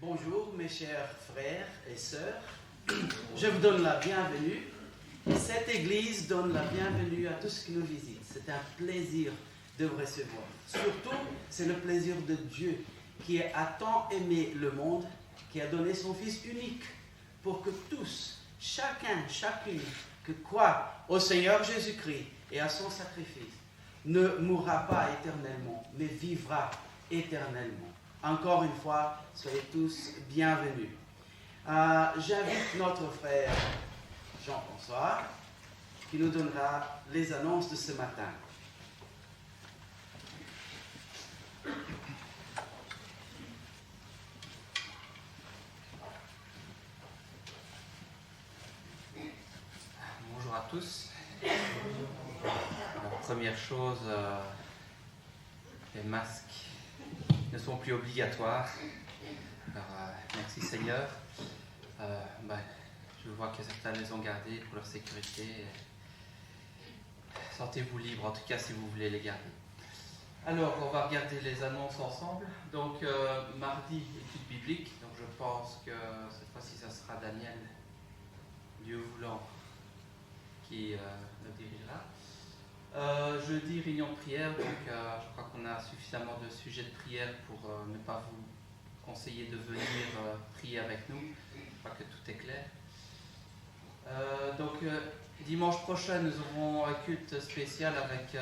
Bonjour mes chers frères et sœurs, je vous donne la bienvenue. Cette église donne la bienvenue à tous ceux qui nous visitent. C'est un plaisir de vous recevoir. Surtout, c'est le plaisir de Dieu qui a tant aimé le monde, qui a donné son Fils unique pour que tous, chacune, que croit au Seigneur Jésus-Christ et à son sacrifice, ne mourra pas éternellement, mais vivra éternellement. Encore une fois, soyez tous bienvenus. J'invite notre frère Jean-François qui nous donnera les annonces de ce matin. Bonjour à tous. Alors, première chose, les masques ne sont plus obligatoires. Alors, merci Seigneur. Je vois que certains les ont gardés pour leur sécurité. Sentez-vous libre, en tout cas si vous voulez les garder. Alors, on va regarder les annonces ensemble. Donc, mardi, étude biblique. Donc, je pense que cette fois-ci, ça sera Daniel, Dieu voulant, qui nous dirigera. Jeudi, réunion de prière, donc je crois qu'on a suffisamment de sujets de prière pour ne pas vous conseiller de venir prier avec nous. Je crois que tout est clair. Dimanche prochain, nous aurons un culte spécial avec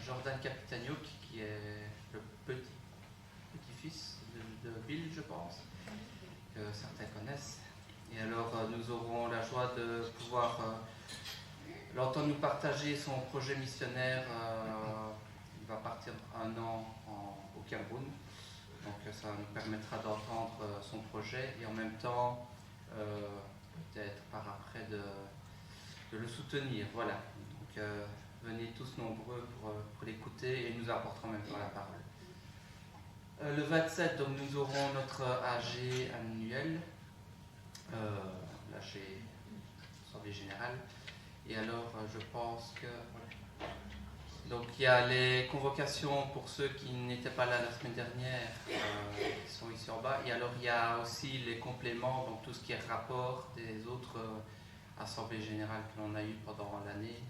Jordan Capitagno, qui est le petit-fils de Bill, je pense, que certains connaissent. Et alors, nous aurons la joie de pouvoir l'entendre nous partager son projet missionnaire. Il va partir 1 an au Cameroun. Donc, ça nous permettra d'entendre son projet et en même temps, peut-être par après, de le soutenir. Voilà. Donc, venez tous nombreux pour l'écouter et il nous apportera en même temps la parole. Le 27, donc, nous aurons notre AG annuel. Là chez l'Assemblée Générale. Et alors, je pense que... Voilà. Donc, il y a les convocations pour ceux qui n'étaient pas là la semaine dernière, qui sont ici en bas. Et alors, il y a aussi les compléments, donc tout ce qui est rapport des autres Assemblées Générales que l'on a eues pendant l'année,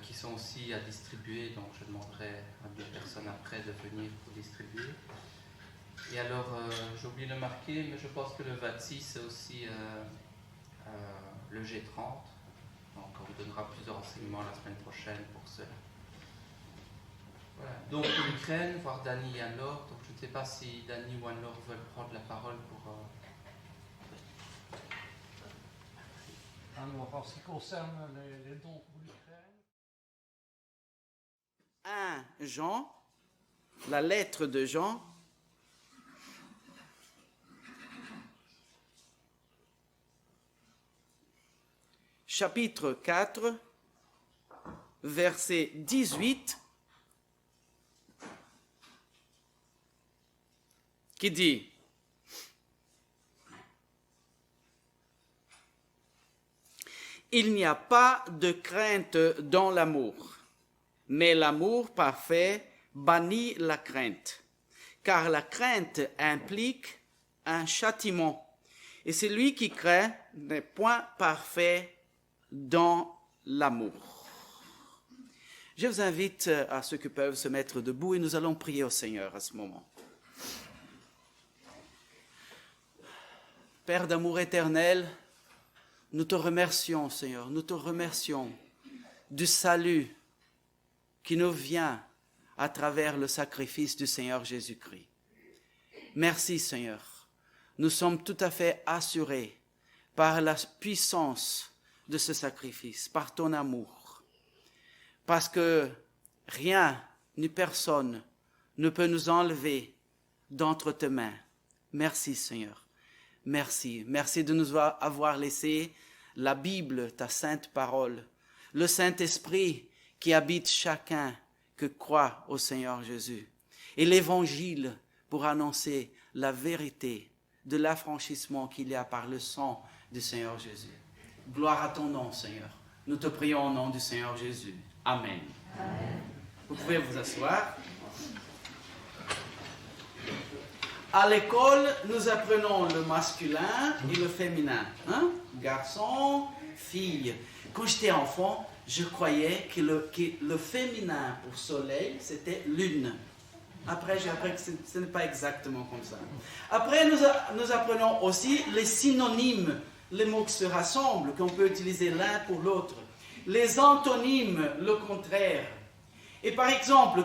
qui sont aussi à distribuer. Donc, je demanderai à 2 personnes après de venir pour distribuer. Et alors, j'ai oublié de le marquer, mais je pense que le 26, c'est aussi le G30. Donc, on vous donnera plusieurs renseignements la semaine prochaine pour cela. Voilà. Donc, l'Ukraine, voir Dani et Anne-Laure. Donc, je ne sais pas si Dani ou Anne-Laure veulent prendre la parole pour... Alors, en ce qui concerne les dons pour l'Ukraine... 1 Jean, la lettre de Jean, chapitre 4, verset 18, qui dit: il n'y a pas de crainte dans l'amour, mais l'amour parfait bannit la crainte, car la crainte implique un châtiment, et celui qui craint n'est point parfait dans l'amour. Je vous invite à ceux qui peuvent se mettre debout et nous allons prier au Seigneur à ce moment. Père d'amour éternel, nous te remercions, Seigneur, nous te remercions du salut qui nous vient à travers le sacrifice du Seigneur Jésus-Christ. Merci, Seigneur. Nous sommes tout à fait assurés par la puissance de ce sacrifice, par ton amour. Parce que rien ni personne ne peut nous enlever d'entre tes mains. Merci, Seigneur. Merci. Merci de nous avoir laissé la Bible, ta sainte parole, le Saint-Esprit qui habite chacun que croit au Seigneur Jésus, et l'Évangile pour annoncer la vérité de l'affranchissement qu'il y a par le sang du Seigneur Jésus. Gloire à ton nom, Seigneur. Nous te prions au nom du Seigneur Jésus. Amen. Amen. Vous pouvez vous asseoir. À l'école, nous apprenons le masculin et le féminin. Hein? Garçon, fille. Quand j'étais enfant, je croyais que le féminin pour soleil, c'était lune. Après, j'ai appris que ce n'est pas exactement comme ça. Après, nous apprenons aussi les synonymes, les mots qui se rassemblent, qu'on peut utiliser l'un pour l'autre. Les antonymes, le contraire. Et par exemple,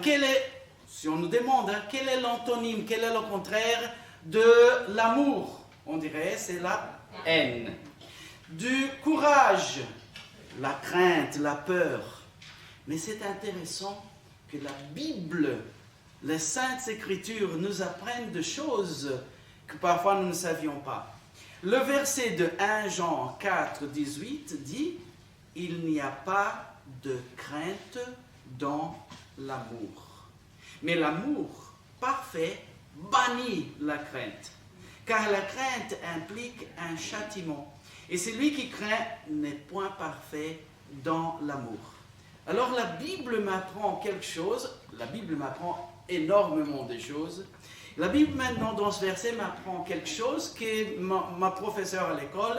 si on nous demande, hein, quel est l'antonyme, quel est le contraire de l'amour? On dirait c'est la haine. Du courage, la crainte, la peur. Mais c'est intéressant que la Bible, les Saintes Écritures nous apprennent des choses que parfois nous ne savions pas. Le verset de 1 Jean 4, 18 dit « Il n'y a pas de crainte dans l'amour. » Mais l'amour parfait bannit la crainte, car la crainte implique un châtiment. Et celui qui craint n'est point parfait dans l'amour. Alors la Bible m'apprend quelque chose, la Bible m'apprend énormément de choses. La Bible maintenant dans ce verset m'apprend quelque chose que ma professeure à l'école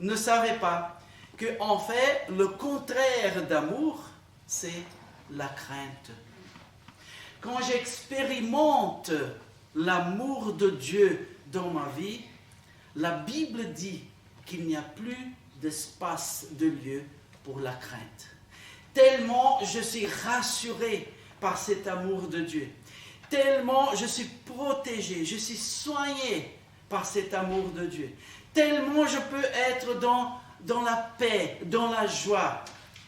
ne savait pas. Que en fait, le contraire d'amour, c'est la crainte. Quand j'expérimente l'amour de Dieu dans ma vie, la Bible dit qu'il n'y a plus d'espace, de lieu pour la crainte. Tellement je suis rassuré par cet amour de Dieu. Tellement je suis protégé, je suis soigné par cet amour de Dieu. Tellement je peux être dans la paix, dans la joie.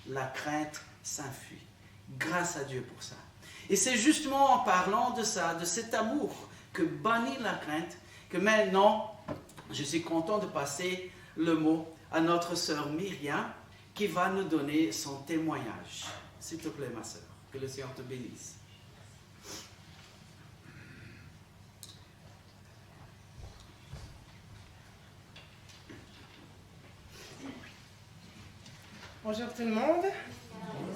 La crainte s'enfuit. Grâce à Dieu pour ça. Et c'est justement en parlant de ça, de cet amour que bannit la crainte, que maintenant, je suis content de passer le mot à notre sœur Myriam, qui va nous donner son témoignage. S'il te plaît, ma sœur, que le Seigneur te bénisse. Bonjour tout le monde,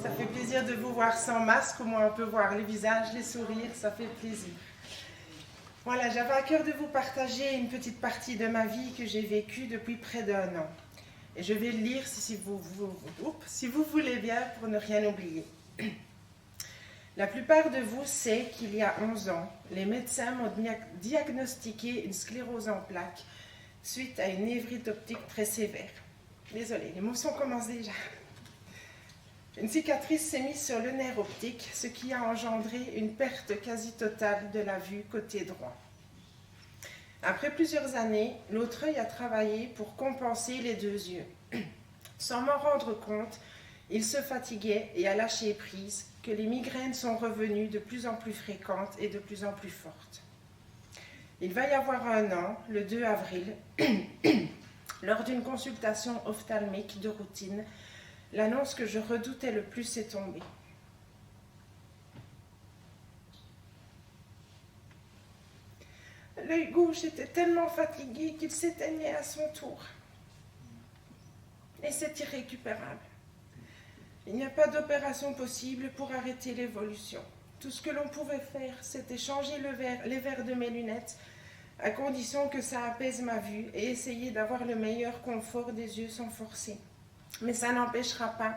ça fait plaisir de vous voir sans masque, au moins on peut voir les visages, les sourires, ça fait plaisir. Voilà, j'avais à cœur de vous partager une petite partie de ma vie que j'ai vécue depuis près d'1 an. Et je vais le lire si vous voulez bien pour ne rien oublier. La plupart de vous sait qu'il y a 11 ans, les médecins m'ont diagnostiqué une sclérose en plaques suite à une névrite optique très sévère. Désolée, l'émotion commence déjà. Une cicatrice s'est mise sur le nerf optique, ce qui a engendré une perte quasi totale de la vue côté droit. Après plusieurs années, l'autre œil a travaillé pour compenser les 2 yeux. Sans m'en rendre compte, il se fatiguait et a lâché prise que les migraines sont revenues de plus en plus fréquentes et de plus en plus fortes. Il va y avoir 1 an, le 2 avril, lors d'une consultation ophtalmique de routine, l'annonce que je redoutais le plus est tombée. L'œil gauche était tellement fatigué qu'il s'éteignait à son tour. Et c'est irrécupérable. Il n'y a pas d'opération possible pour arrêter l'évolution. Tout ce que l'on pouvait faire, c'était changer les verres de mes lunettes, à condition que ça apaise ma vue et essayer d'avoir le meilleur confort des yeux sans forcer. Mais ça n'empêchera pas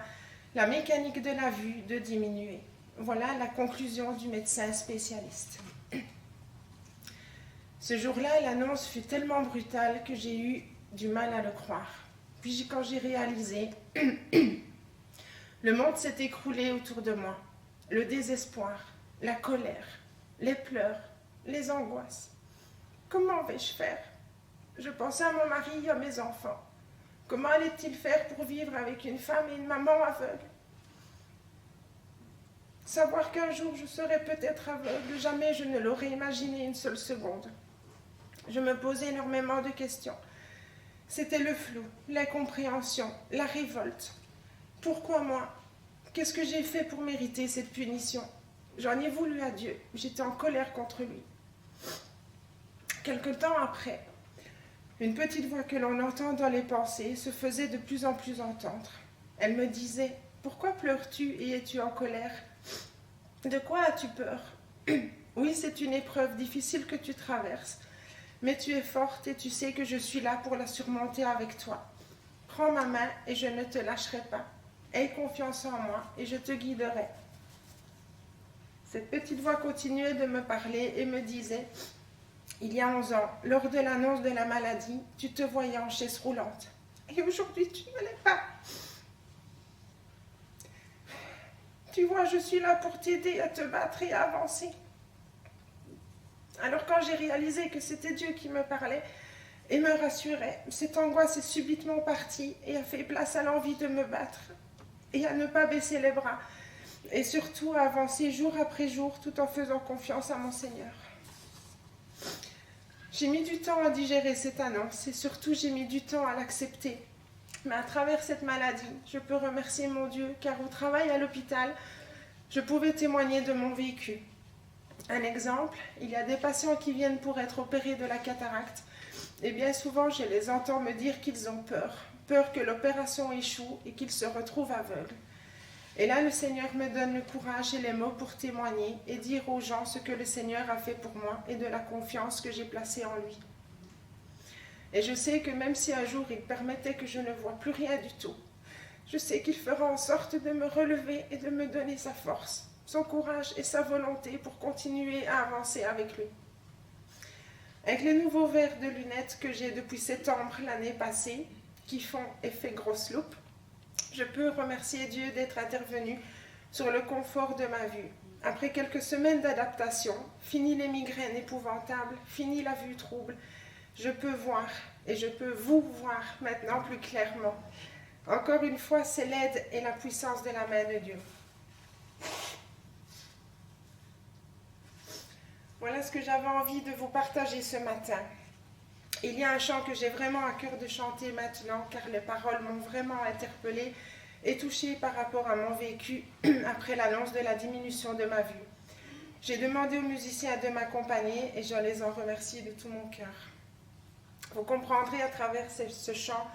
la mécanique de la vue de diminuer. Voilà la conclusion du médecin spécialiste. Ce jour-là, l'annonce fut tellement brutale que j'ai eu du mal à le croire. Puis quand j'ai réalisé, le monde s'est écroulé autour de moi. Le désespoir, la colère, les pleurs, les angoisses. Comment vais-je faire? Je pensais à mon mari et à mes enfants. Comment allait-il faire pour vivre avec une femme et une maman aveugle? Savoir qu'un jour je serais peut-être aveugle, jamais je ne l'aurais imaginé une seule seconde. Je me posais énormément de questions. C'était le flou, l'incompréhension, la révolte. Pourquoi moi? Qu'est-ce que j'ai fait pour mériter cette punition? J'en ai voulu à Dieu. J'étais en colère contre lui. Quelque temps après, une petite voix que l'on entend dans les pensées se faisait de plus en plus entendre. Elle me disait « Pourquoi pleures-tu et es-tu en colère? De quoi as-tu peur? Oui, c'est une épreuve difficile que tu traverses. Mais tu es forte et tu sais que je suis là pour la surmonter avec toi. Prends ma main et je ne te lâcherai pas. Aie confiance en moi et je te guiderai. » Cette petite voix continuait de me parler et me disait: « Il y a 11 ans, lors de l'annonce de la maladie, tu te voyais en chaise roulante. Et aujourd'hui, tu ne l'es pas. Tu vois, je suis là pour t'aider à te battre et à avancer. » Alors quand j'ai réalisé que c'était Dieu qui me parlait et me rassurait, cette angoisse est subitement partie et a fait place à l'envie de me battre et à ne pas baisser les bras et surtout à avancer jour après jour tout en faisant confiance à mon Seigneur. J'ai mis du temps à digérer cette annonce et surtout j'ai mis du temps à l'accepter. Mais à travers cette maladie, je peux remercier mon Dieu car au travail à l'hôpital, je pouvais témoigner de mon vécu. Un exemple, il y a des patients qui viennent pour être opérés de la cataracte et bien souvent je les entends me dire qu'ils ont peur que l'opération échoue et qu'ils se retrouvent aveugles. Et là, le Seigneur me donne le courage et les mots pour témoigner et dire aux gens ce que le Seigneur a fait pour moi et de la confiance que j'ai placée en lui. Et je sais que même si un jour il permettait que je ne vois plus rien du tout, je sais qu'il fera en sorte de me relever et de me donner sa force, son courage et sa volonté pour continuer à avancer avec lui. Avec les nouveaux verres de lunettes que j'ai depuis septembre l'année passée, qui font effet grosse loupe, je peux remercier Dieu d'être intervenu sur le confort de ma vue. Après quelques semaines d'adaptation, fini les migraines épouvantables, fini la vue trouble, je peux voir et je peux vous voir maintenant plus clairement. Encore une fois, c'est l'aide et la puissance de la main de Dieu. Voilà ce que j'avais envie de vous partager ce matin. Il y a un chant que j'ai vraiment à cœur de chanter maintenant, car les paroles m'ont vraiment interpellée et touchée par rapport à mon vécu après l'annonce de la diminution de ma vue. J'ai demandé aux musiciens de m'accompagner et je les en remercie de tout mon cœur. Vous comprendrez à travers ce chant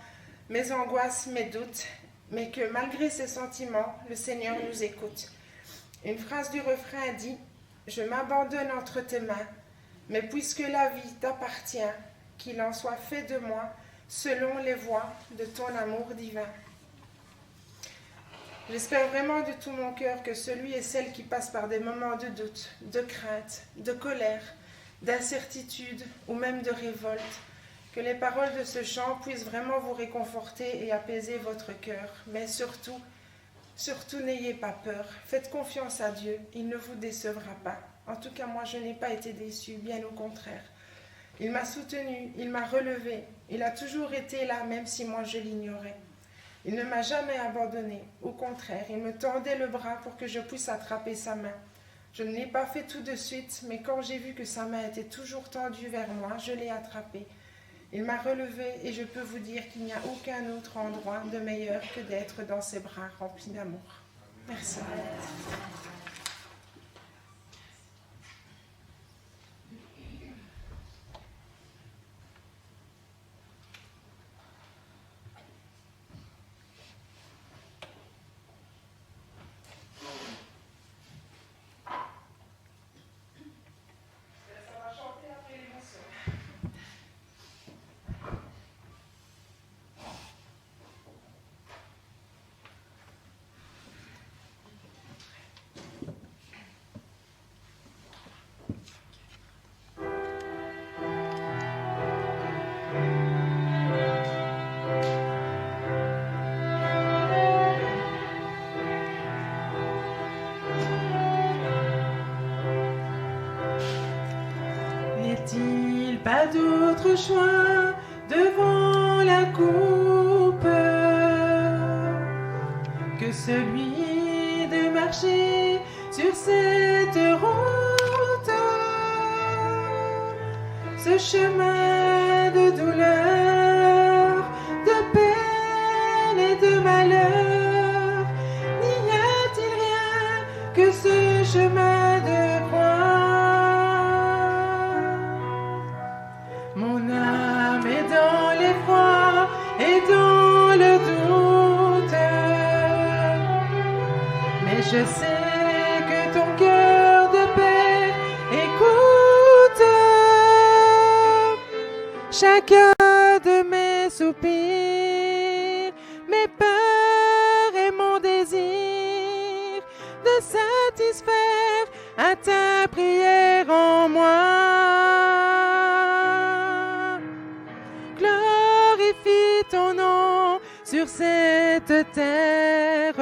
mes angoisses, mes doutes, mais que malgré ces sentiments, le Seigneur nous écoute. Une phrase du refrain dit « Je m'abandonne entre tes mains, mais puisque la vie t'appartient, qu'il en soit fait de moi selon les voies de ton amour divin. » J'espère vraiment de tout mon cœur que celui et celle qui passent par des moments de doute, de crainte, de colère, d'incertitude ou même de révolte, que les paroles de ce chant puissent vraiment vous réconforter et apaiser votre cœur. Mais surtout, n'ayez pas peur. Faites confiance à Dieu, il ne vous décevra pas. En tout cas, moi, je n'ai pas été déçue, bien au contraire. Il m'a soutenue, il m'a relevée, il a toujours été là, même si moi je l'ignorais. Il ne m'a jamais abandonnée, au contraire, il me tendait le bras pour que je puisse attraper sa main. Je ne l'ai pas fait tout de suite, mais quand j'ai vu que sa main était toujours tendue vers moi, je l'ai attrapée. Il m'a relevée et je peux vous dire qu'il n'y a aucun autre endroit de meilleur que d'être dans ses bras remplis d'amour. Merci. N'est-il pas d'autre choix devant la coupe que celui de marcher sur cette route, ce chemin de douleur, de peine et de malheur? N'y a-t-il rien que ce chemin de croix? Mon âme est dans l'effroi et dans le doute, mais je sais que ton cœur de père écoute. chacun de mes soupirs, mes peurs et mon désir de satisfaire à ta prière en moi. Glorifie ton nom sur cette terre.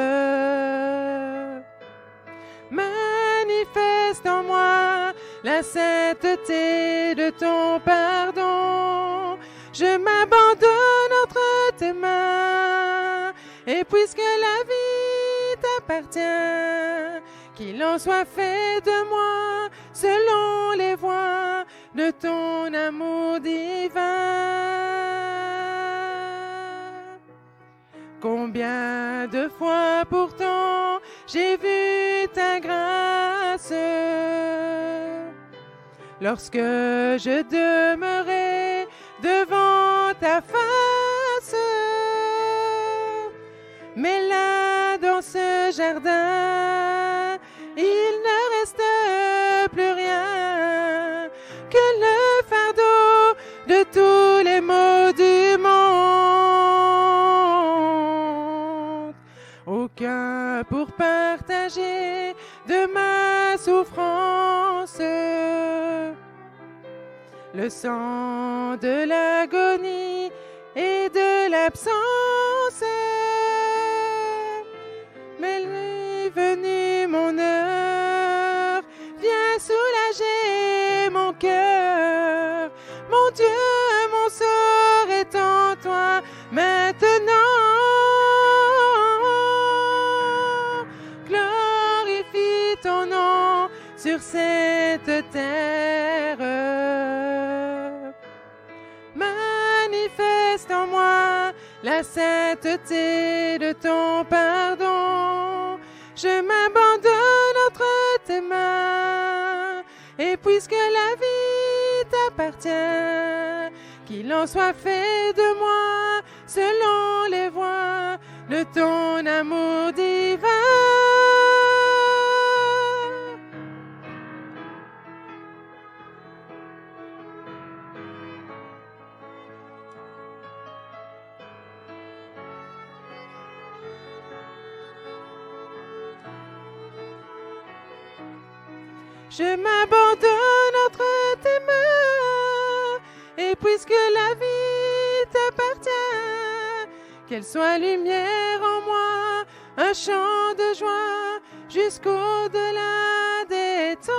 Manifeste en moi la sainteté de ton pardon. Je m'abandonne entre tes mains. Et puisque la vie t'appartient, qu'il en soit fait de moi selon les voies de ton amour divin. Combien de fois pourtant j'ai vu ta grâce lorsque je demeurais devant ta face. Mais là, dans ce jardin, il ne reste plus rien que le fardeau de tous les maux du monde. Aucun pour partager de ma souffrance. Le sang de l'agonie et de l'absence. Mais est venue mon heure, viens soulager mon cœur. Mon Dieu, mon sort est en toi maintenant. Glorifie ton nom sur cette terre. Manifeste en moi la sainteté de ton pardon. Je m'abandonne entre tes mains. Et puisque la vie t'appartient, qu'il en soit fait de moi selon les voies de ton amour divin. Je m'abandonne entre tes mains, et puisque la vie t'appartient, qu'elle soit lumière en moi, un chant de joie jusqu'au-delà des temps,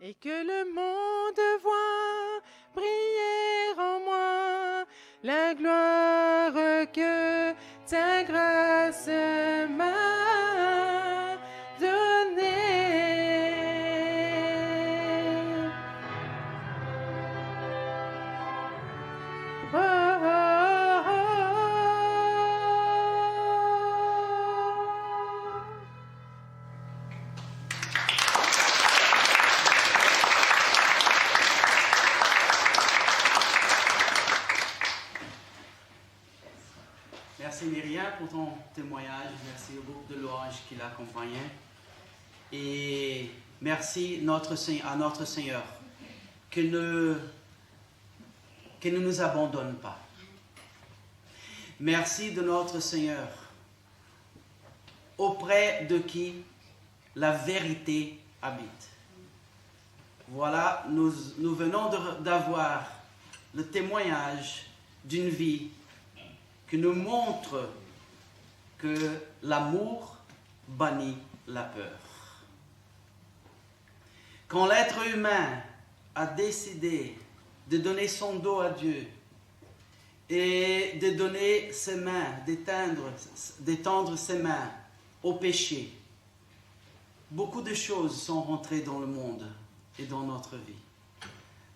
et que le monde voit briller en moi la gloire que ta grâce m'a Merci Myriam pour ton témoignage, merci au groupe de louanges qui l'accompagnait et merci à notre Seigneur qu'il ne nous abandonne pas. Merci de notre Seigneur auprès de qui la vérité habite. Voilà, nous venons d'avoir le témoignage d'une vie qui nous montre que l'amour bannit la peur. Quand l'être humain a décidé de donner son dos à Dieu et de donner ses mains, d'étendre ses mains au péché, beaucoup de choses sont rentrées dans le monde et dans notre vie.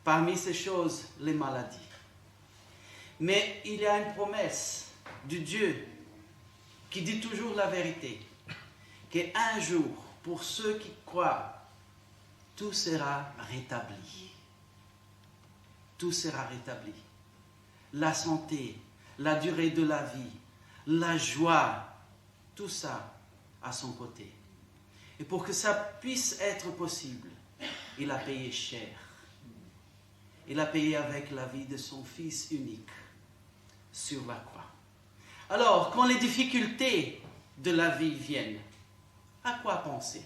Parmi ces choses, les maladies. Mais il y a une promesse du Dieu qui dit toujours la vérité, qu'un jour, pour ceux qui croient, tout sera rétabli. Tout sera rétabli. La santé, la durée de la vie, la joie, tout ça à son côté. Et pour que ça puisse être possible, il a payé cher. Il a payé avec la vie de son Fils unique sur la croix. Alors, quand les difficultés de la vie viennent, à quoi penser?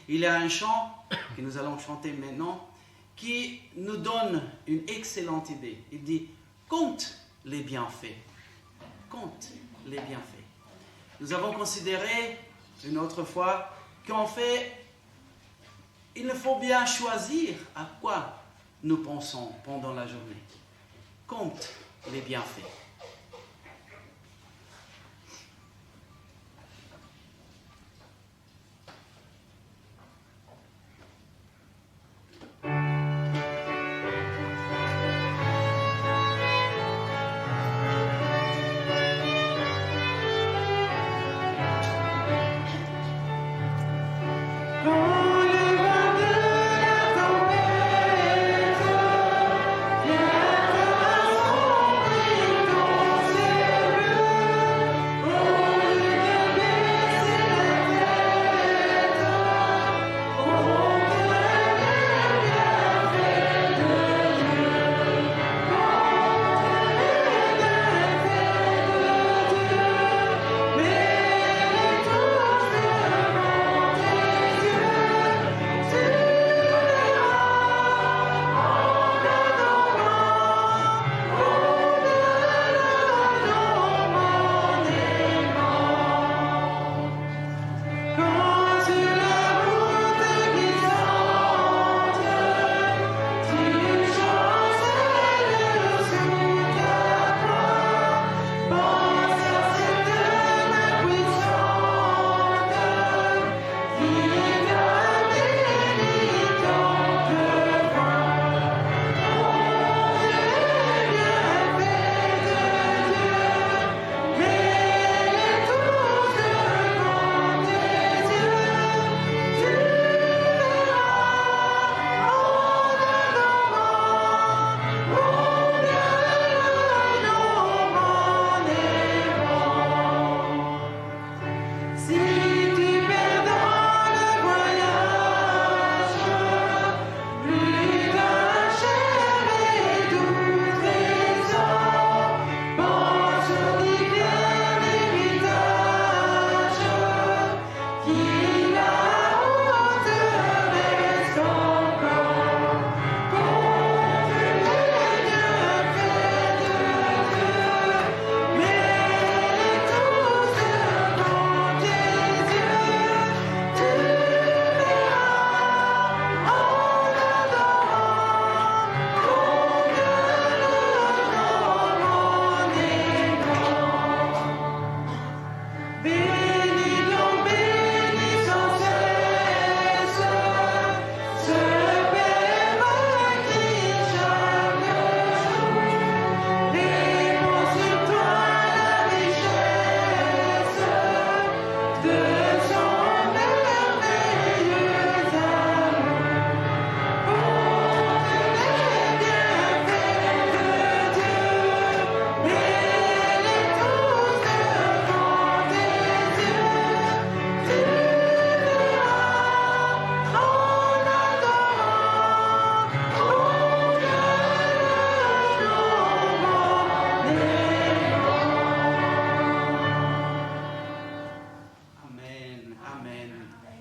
Il y a un chant que nous allons chanter maintenant qui nous donne une excellente idée. Il dit « Compte les bienfaits. Compte les bienfaits. » Nous avons considéré une autre fois qu'en fait, il faut bien choisir à quoi nous pensons pendant la journée. Compte les bienfaits.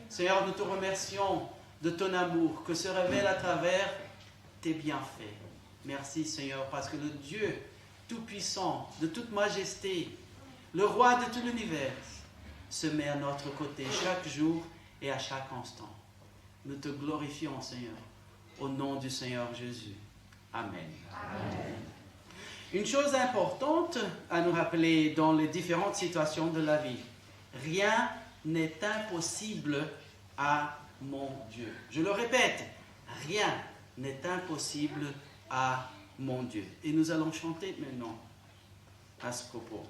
Seigneur, nous te remercions de ton amour que se révèle à travers tes bienfaits. Merci Seigneur, parce que le Dieu tout-puissant, de toute majesté, le roi de tout l'univers, se met à notre côté chaque jour et à chaque instant. Nous te glorifions Seigneur, au nom du Seigneur Jésus. Amen. Amen. Une chose importante à nous rappeler dans les différentes situations de la vie, rien n'est impossible à mon Dieu. Je le répète, rien n'est impossible à mon Dieu. Et nous allons chanter maintenant à ce propos.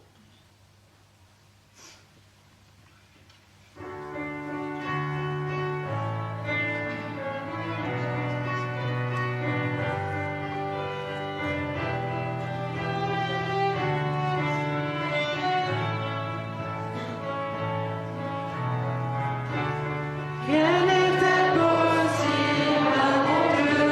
Rien n'est impossible à mon Dieu.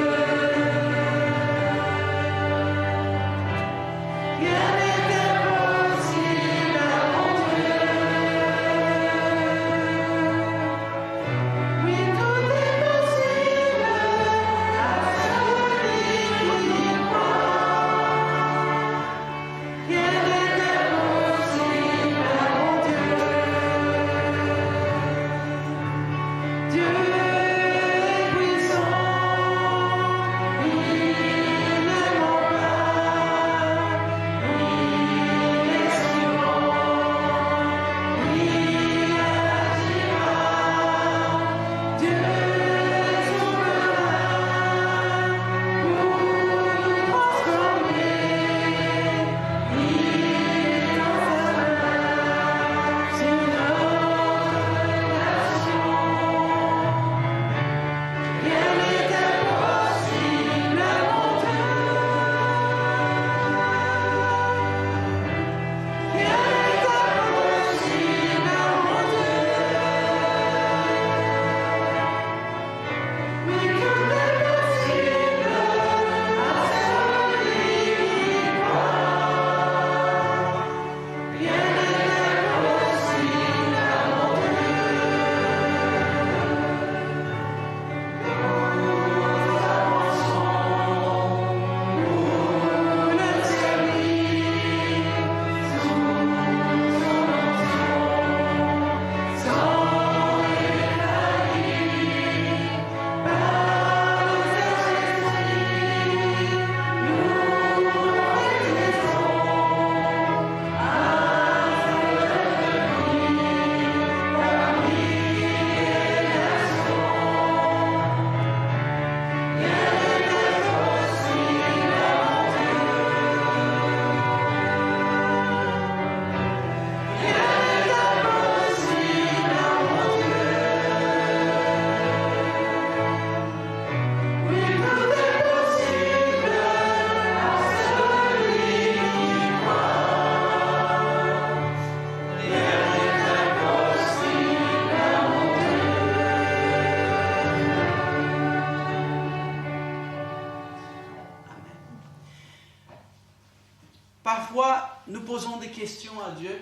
nous posons des questions à Dieu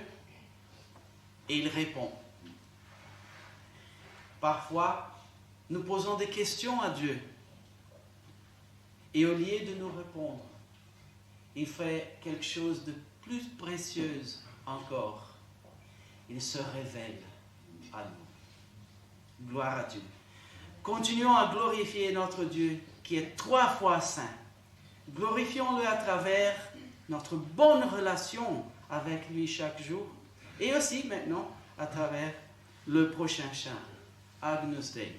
et il répond. Parfois, nous posons des questions à Dieu et au lieu de nous répondre, il fait quelque chose de plus précieux encore. Il se révèle à nous. Gloire à Dieu. Continuons à glorifier notre Dieu qui est 3 fois saint. Glorifions-le à travers notre bonne relation avec lui chaque jour et aussi maintenant à travers le prochain chant, Agnus Dei.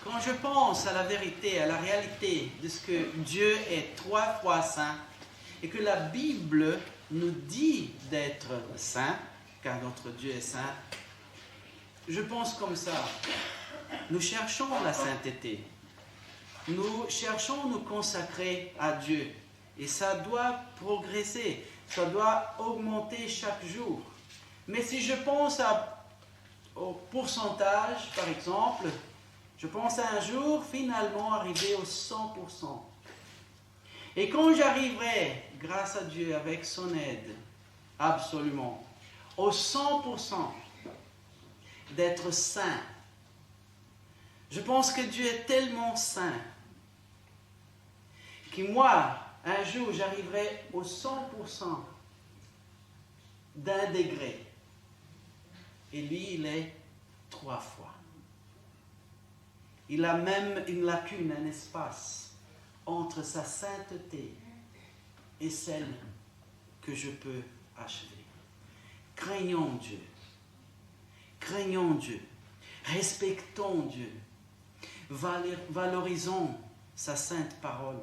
Quand je pense à la vérité, à la réalité de ce que Dieu est 3 fois saint et que la Bible nous dit d'être saint, car notre Dieu est saint, je pense comme ça. Nous cherchons la sainteté. Nous cherchons nous consacrer à Dieu. Et ça doit progresser, ça doit augmenter chaque jour. Mais si je pense au pourcentage, par exemple, je pense à un jour finalement arriver au 100%. Et quand j'arriverai, grâce à Dieu, avec son aide, absolument, au 100% d'être saint, je pense que Dieu est tellement saint que moi, un jour, j'arriverai au 100% d'un degré. Et lui, il est 3 fois. Il a même une lacune, un espace entre sa sainteté et celle que je peux achever. Craignons Dieu. Craignons Dieu. Respectons Dieu. Valorisons sa sainte parole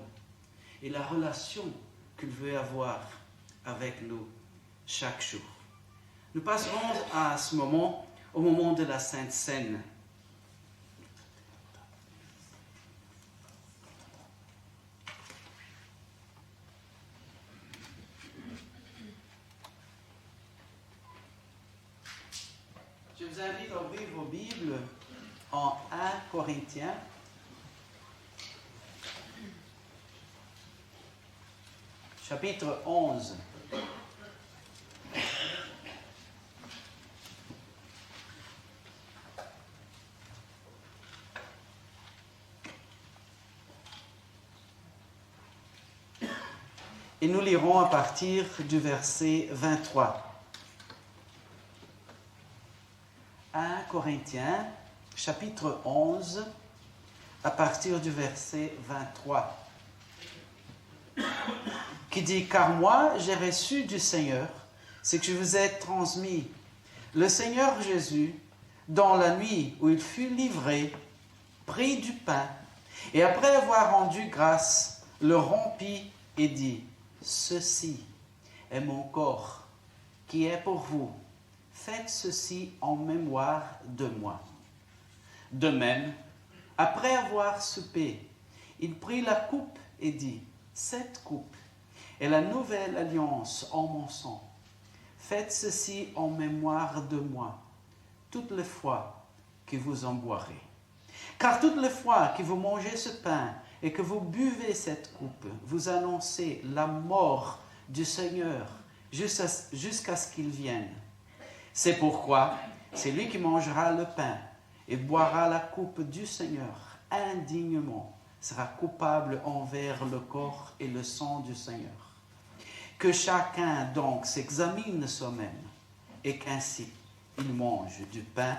et la relation qu'il veut avoir avec nous chaque jour. Nous passerons à ce moment, au moment de la Sainte Seine. Je vous invite à ouvrir vos Bibles en 1 Corinthiens, chapitre 11. Et nous lirons à partir du verset 23. 1 Corinthiens, chapitre 11, à partir du verset 23, qui dit « Car moi, j'ai reçu du Seigneur ce que je vous ai transmis. Le Seigneur Jésus, dans la nuit où il fut livré, prit du pain, et après avoir rendu grâce, le rompit et dit « Ceci est mon corps, qui est pour vous. Faites ceci en mémoire de moi. » De même, après avoir soupé, il prit la coupe et dit, « Cette coupe est la nouvelle alliance en mon sang. Faites ceci en mémoire de moi, toutes les fois que vous en boirez. Car toutes les fois que vous mangez ce pain et que vous buvez cette coupe, vous annoncez la mort du Seigneur jusqu'à ce qu'il vienne. C'est pourquoi celui qui mangera le pain et boira la coupe du Seigneur indignement sera coupable envers le corps et le sang du Seigneur. Que chacun donc s'examine soi-même et qu'ainsi il mange du pain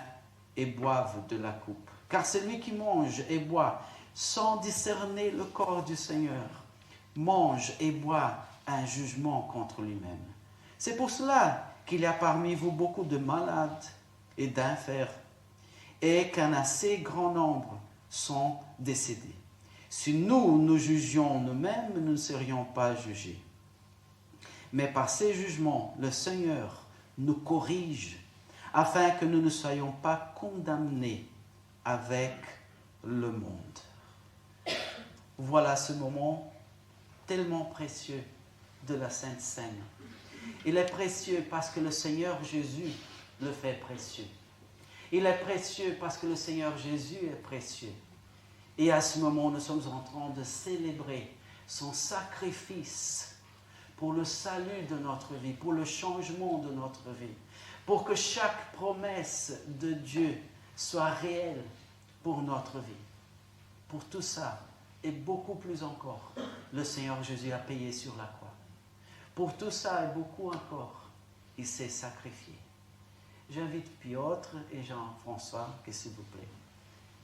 et boive de la coupe. Car celui qui mange et boit sans discerner le corps du Seigneur mange et boit un jugement contre lui-même. C'est pour cela qu'il y a parmi vous beaucoup de malades et d'infirmes, et qu'un assez grand nombre sont décédés. Si nous jugions nous-mêmes, nous ne serions pas jugés. Mais par ces jugements, le Seigneur nous corrige, afin que nous ne soyons pas condamnés avec le monde. Voilà ce moment tellement précieux de la Sainte Seine. Il est précieux parce que le Seigneur Jésus le fait précieux. Il est précieux parce que le Seigneur Jésus est précieux. Et à ce moment, nous sommes en train de célébrer son sacrifice pour le salut de notre vie, pour le changement de notre vie, pour que chaque promesse de Dieu soit réelle pour notre vie. Pour tout ça, et beaucoup plus encore, le Seigneur Jésus a payé sur la croix. Pour tout ça et beaucoup encore, il s'est sacrifié. J'invite Piotr et Jean-François, que s'il vous plaît,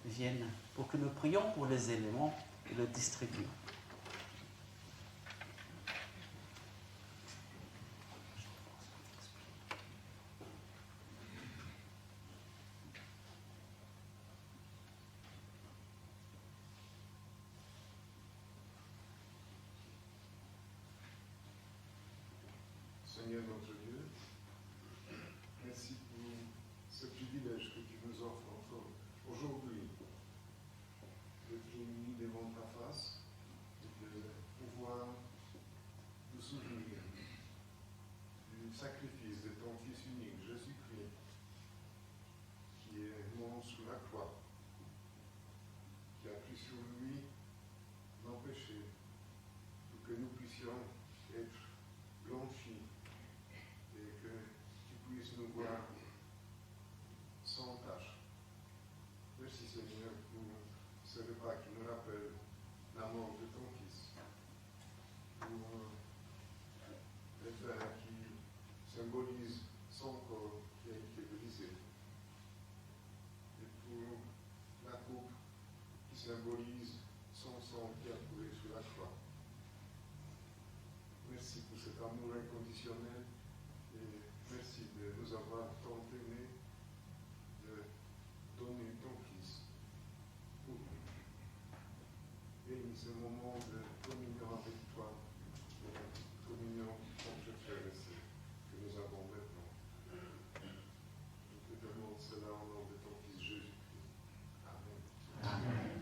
viennent pour que nous prions pour les éléments et le distribuons. Seigneur notre Dieu, merci pour ce privilège que tu nous offres encore aujourd'hui d'être unis devant ta face et de pouvoir vois sans tâche. Merci Seigneur pour ce repas qui nous rappelle la mort de ton Fils, pour le pain qui symbolise son corps qui a été brisé, et pour la coupe qui symbolise son sang qui a coulé sur la croix. Merci pour cet amour inconditionnel et merci de nous avoir tant aimés, de donner ton Fils pour nous. Bénis ce moment de communion avec toi, de communion entre frères et sœurs que nous avons maintenant. Je te demande cela au nom de ton Fils Jésus-Christ. Amen. Amen.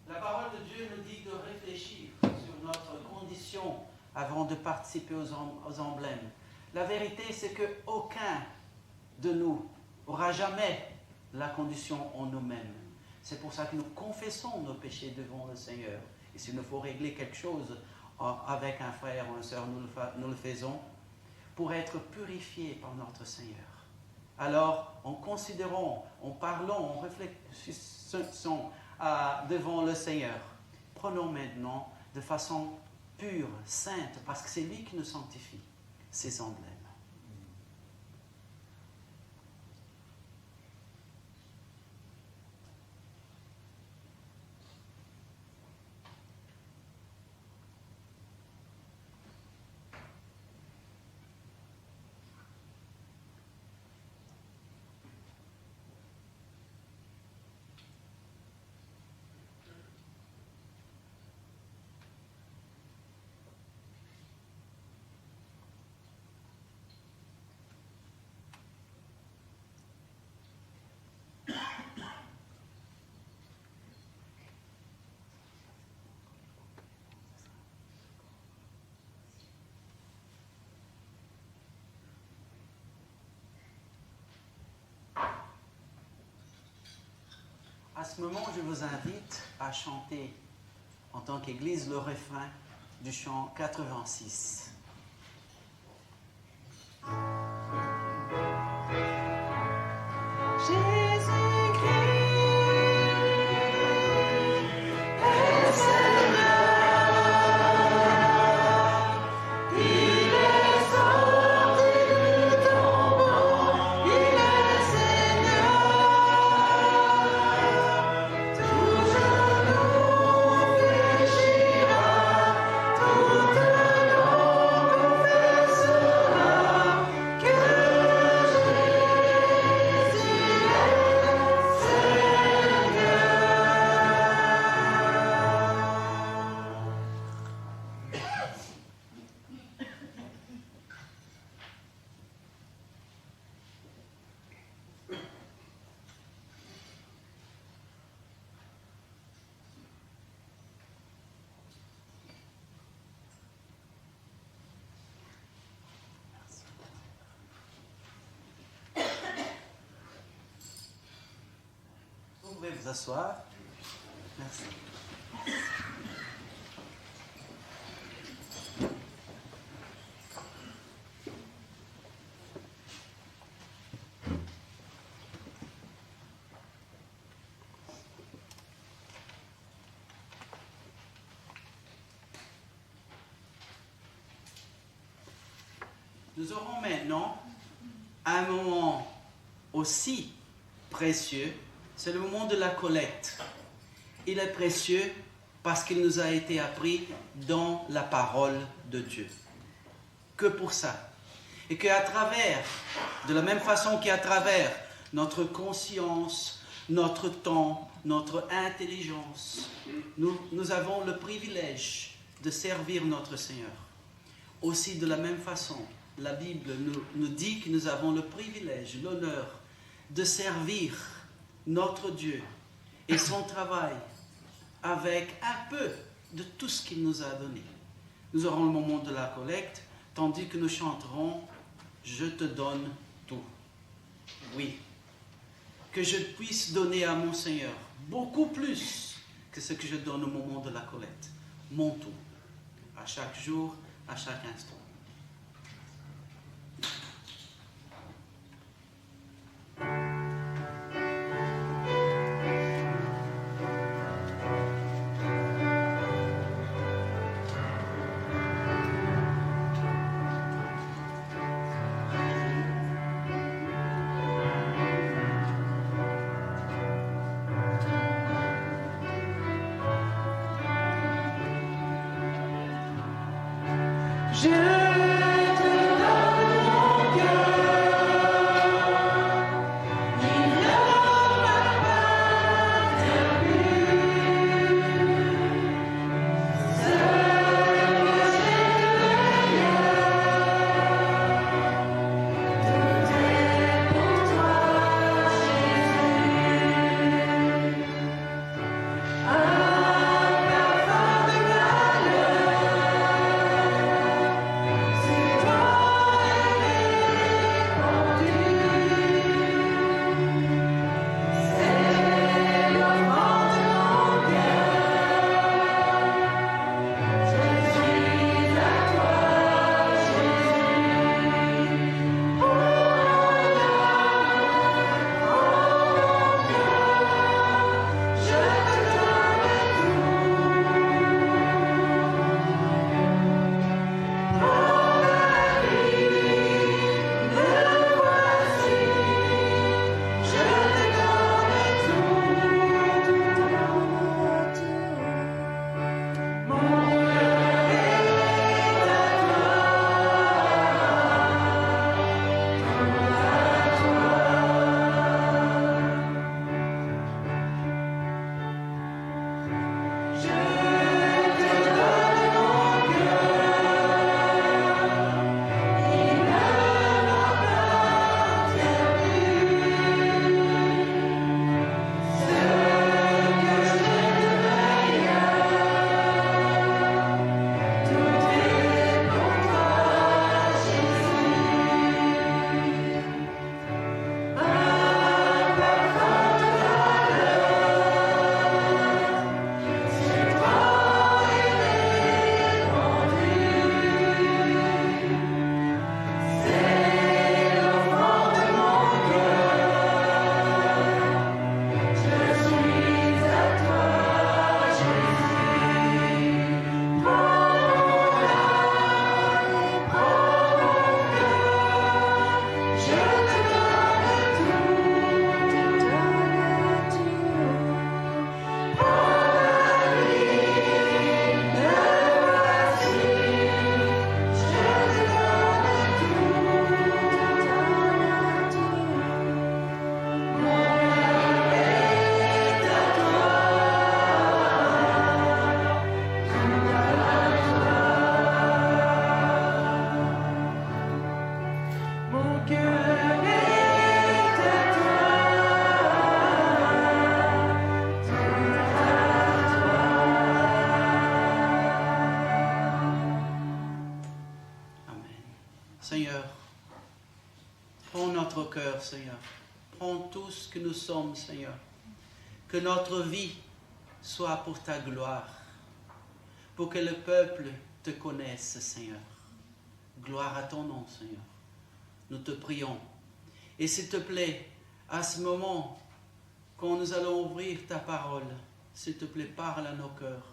La parole de Dieu nous dit de réfléchir sur notre condition avant de participer aux emblèmes. La vérité, c'est qu'aucun de nous n'aura jamais la condition en nous-mêmes. C'est pour ça que nous confessons nos péchés devant le Seigneur. Et s'il nous faut régler quelque chose avec un frère ou une sœur, nous le faisons pour être purifiés par notre Seigneur. Alors, en considérant, en parlant, en réfléchissant devant le Seigneur, prenons maintenant de façon pure, sainte, parce que c'est lui qui nous sanctifie, ces emblèmes. À ce moment, je vous invite à chanter en tant qu'Église le refrain du chant 86. Vous pouvez vous asseoir. Merci. Nous aurons maintenant un moment aussi précieux, c'est le moment de la collecte. Il est précieux parce qu'il nous a été appris dans la parole de Dieu. Que pour ça. Et qu'à travers, de la même façon qu'à travers notre notre temps, notre intelligence, nous avons le privilège de servir notre Seigneur. Aussi de la même façon, la Bible nous dit que nous avons le privilège, l'honneur de servir notre Dieu et son travail avec un peu de tout ce qu'il nous a donné. Nous aurons le moment de la collecte, tandis que nous chanterons « Je te donne tout ». Oui, que je puisse donner à mon Seigneur beaucoup plus que ce que je donne au moment de la collecte. Mon tout, à chaque jour, à chaque instant. Ah, Prends notre cœur, Seigneur. Prends tout ce que nous sommes, Seigneur. Que notre vie soit pour ta gloire. Pour que le peuple te connaisse, Seigneur. Gloire à ton nom, Seigneur. Nous te prions. Et s'il te plaît, à ce moment, quand nous allons ouvrir ta parole, s'il te plaît, parle à nos cœurs.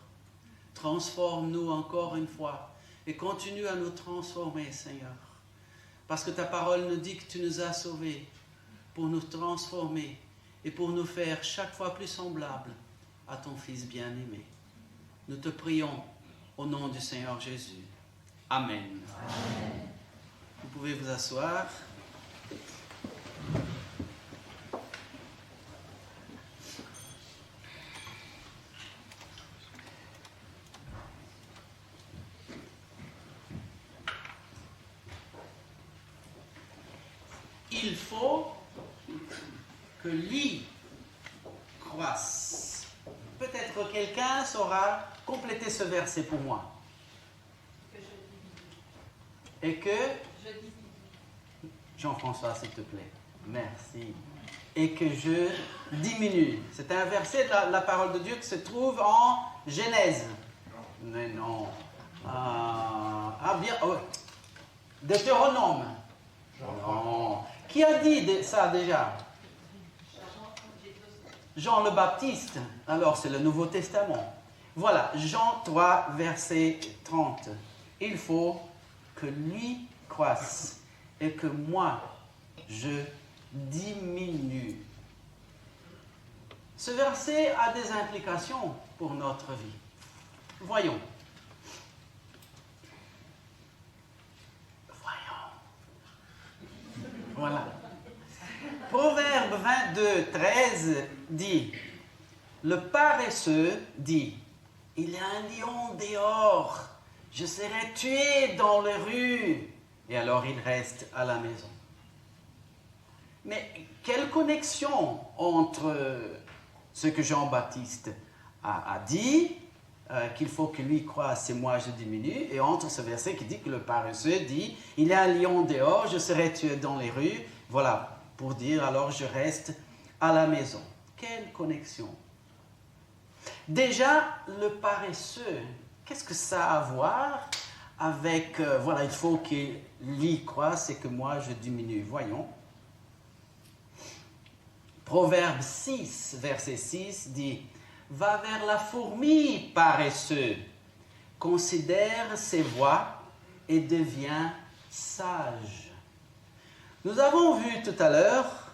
Transforme-nous encore une fois et continue à nous transformer, Seigneur. Parce que ta parole nous dit que tu nous as sauvés pour nous transformer et pour nous faire chaque fois plus semblables à ton Fils bien-aimé. Nous te prions au nom du Seigneur Jésus. Amen. Amen. Vous pouvez vous asseoir. Il faut que lui croisse. Peut-être quelqu'un saura compléter ce verset pour moi. Et que Jean-François, s'il te plaît. Merci. Et que je diminue. C'est un verset de la parole de Dieu qui se trouve en Genèse. Mais non. Bien. Oh. Deutéronome. Non. Qui a dit ça déjà? Jean le Baptiste. Alors c'est le Nouveau Testament. Voilà, Jean 3, verset 30. Il faut que lui croisse et que moi, je diminue. Ce verset a des implications pour notre vie. Voyons. Voilà. Proverbe 22, 13 dit, le paresseux dit, il y a un lion dehors, je serai tué dans les rues. Et alors il reste à la maison. Mais quelle connexion entre ce que Jean-Baptiste a dit, qu'il faut que lui croisse et moi je diminue, et entre ce verset qui dit que le paresseux dit, il y a un lion dehors, je serai tué dans les rues. Voilà, pour dire alors je reste à la maison. Quelle connexion! Déjà, le paresseux, qu'est-ce que ça a à voir avec, voilà, il faut que lui croisse et que moi je diminue. Voyons. Proverbe 6, verset 6 dit, va vers la fourmi paresseux, considère ses voies et devient sage. Nous avons vu tout à l'heure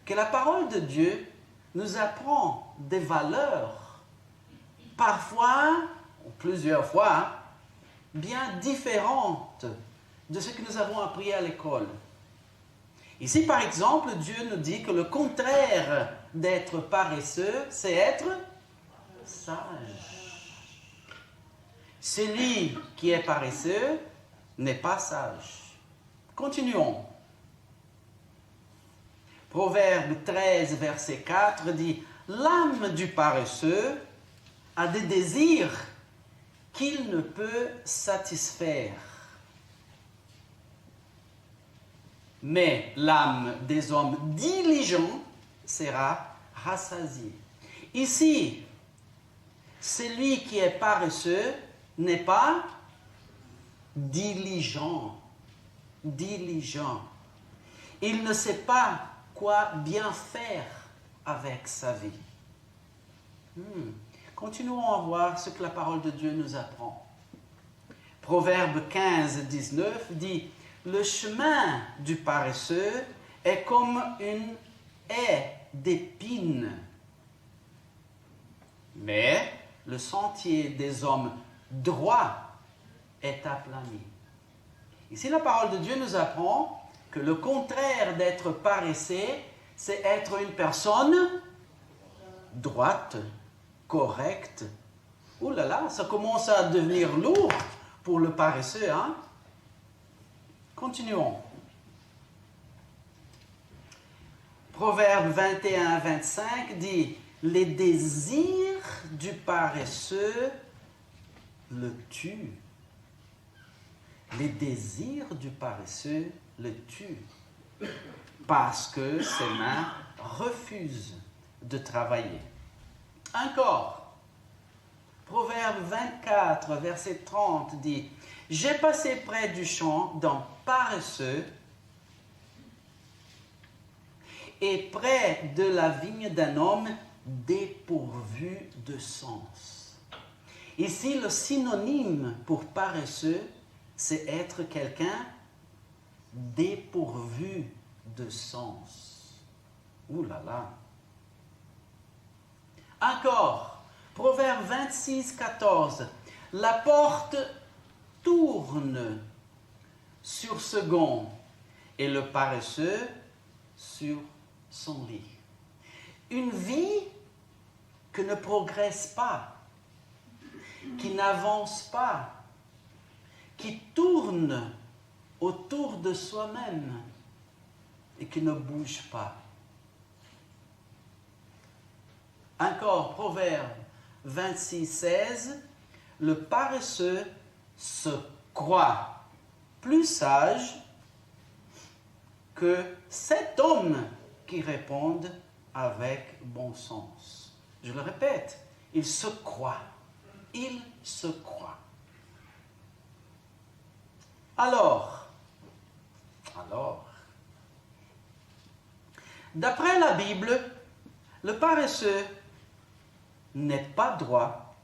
que la parole de Dieu nous apprend des valeurs, parfois, ou plusieurs fois, bien différentes de ce que nous avons appris à l'école. Ici, par exemple, Dieu nous dit que le contraire d'être paresseux, c'est être sage. Celui qui est paresseux n'est pas sage. Continuons. Proverbe 13, verset 4 dit, l'âme du paresseux a des désirs qu'il ne peut satisfaire. Mais l'âme des hommes diligents sera rassasiée. Ici, celui qui est paresseux n'est pas diligent. Diligent. Il ne sait pas quoi bien faire avec sa vie. Continuons à voir ce que la parole de Dieu nous apprend. Proverbe 15, 19 dit, le chemin du paresseux est comme une haie d'épines, mais le sentier des hommes droits est aplani. Ici, la parole de Dieu nous apprend que le contraire d'être paresseux, c'est être une personne droite, correcte. Ouh là là, ça commence à devenir lourd pour le paresseux, hein? Continuons. Proverbe 21, 25 dit, les désirs du paresseux le tuent. Les désirs du paresseux le tuent. parce que ses mains refusent de travailler. Encore, Proverbe 24, verset 30 dit, « J'ai passé près du champ d'un paresseux et près de la vigne d'un homme dépourvu de sens. » Ici, le synonyme pour paresseux, c'est être quelqu'un dépourvu de sens. Ouh là là. Encore, Proverbe 26, 14. La porte tourne sur ce gonds et le paresseux sur son lit. Une vie qui ne progresse pas, qui n'avance pas, qui tourne autour de soi-même et qui ne bouge pas. Encore, Proverbe 26, 16, le paresseux se croit plus sage que cet homme qui répond avec bon sens. Je le répète, il se croit. Il se croit. Alors, d'après la Bible, le paresseux n'est pas droit,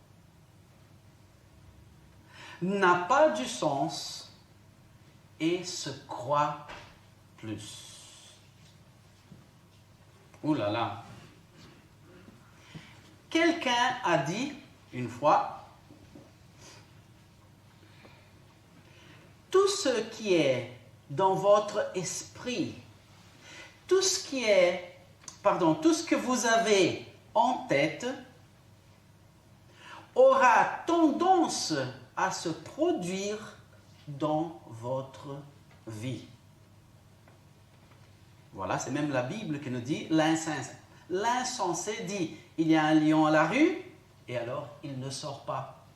n'a pas du sens et se croit plus. Ouh là là. Quelqu'un a dit une fois, tout ce qui est dans votre esprit, tout ce que vous avez en tête aura tendance à se produire dans votre vie. Voilà, c'est même la Bible qui nous dit l'insensé. L'insensé dit, il y a un lion à la rue, et alors il ne sort pas.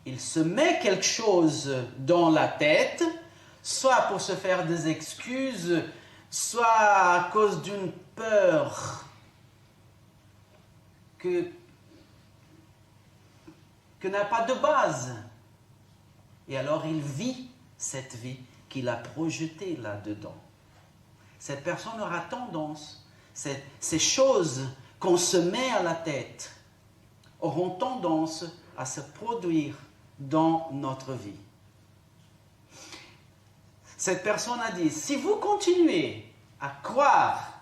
Il se met quelque chose dans la tête, soit pour se faire des excuses, soit à cause d'une peur que n'a pas de base. Et alors il vit cette vie qu'il a projetée là-dedans. Cette personne aura tendance, ces choses qu'on se met à la tête auront tendance à se produire dans notre vie. Cette personne a dit, si vous continuez à croire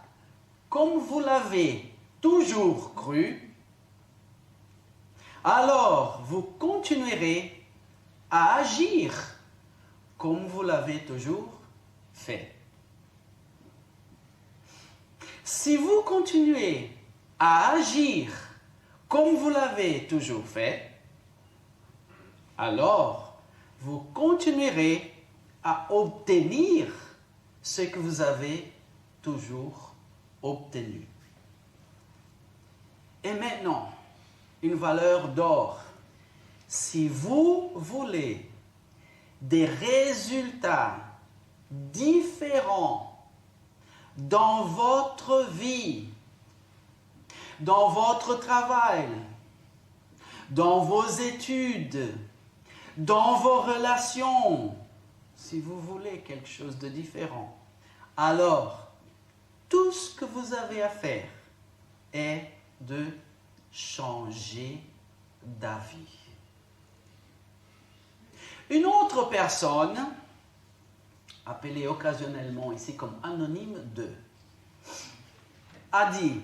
comme vous l'avez toujours cru, alors vous continuerez à agir comme vous l'avez toujours fait. Si vous continuez à agir comme vous l'avez toujours fait, alors vous continuerez à obtenir ce que vous avez toujours obtenu. Et maintenant, une valeur d'or. Si vous voulez des résultats différents dans votre vie, dans votre travail, dans vos études, dans vos relations, si vous voulez quelque chose de différent, alors tout ce que vous avez à faire est de changer d'avis. Une autre personne, appelée occasionnellement ici comme anonyme 2, a dit,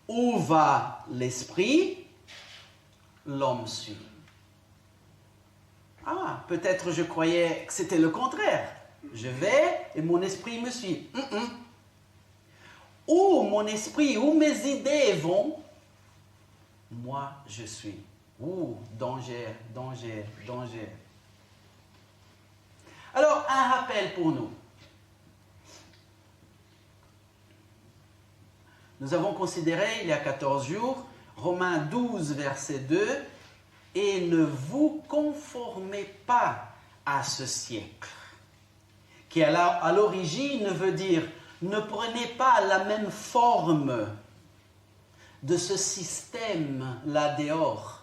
où va l'esprit, l'homme suit. Ah, peut-être je croyais que c'était le contraire. Je vais et mon esprit me suit. Où mon esprit, où mes idées vont, moi je suis. Ouh, danger, danger, danger. Alors, un rappel pour nous. Nous avons considéré il y a 14 jours, Romains 12, verset 2, « Et ne vous conformez pas à ce siècle, qui à l'origine veut dire « ne prenez pas la même forme de ce système là dehors,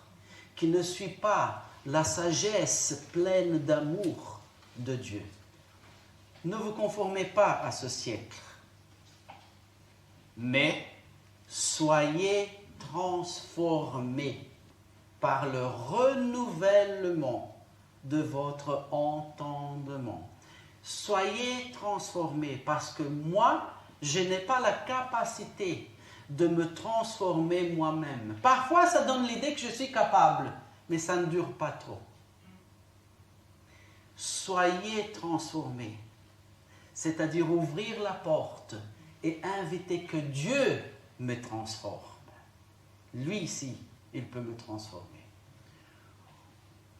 qui ne suit pas la sagesse pleine d'amour de Dieu. Ne vous conformez pas à ce siècle, mais soyez transformés par le renouvellement de votre entendement. Soyez transformés parce que moi, je n'ai pas la capacité de me transformer moi-même. Parfois, ça donne l'idée que je suis capable, mais ça ne dure pas trop. Soyez transformés, c'est-à-dire ouvrir la porte et inviter que Dieu me transforme. Lui ici, il peut me transformer.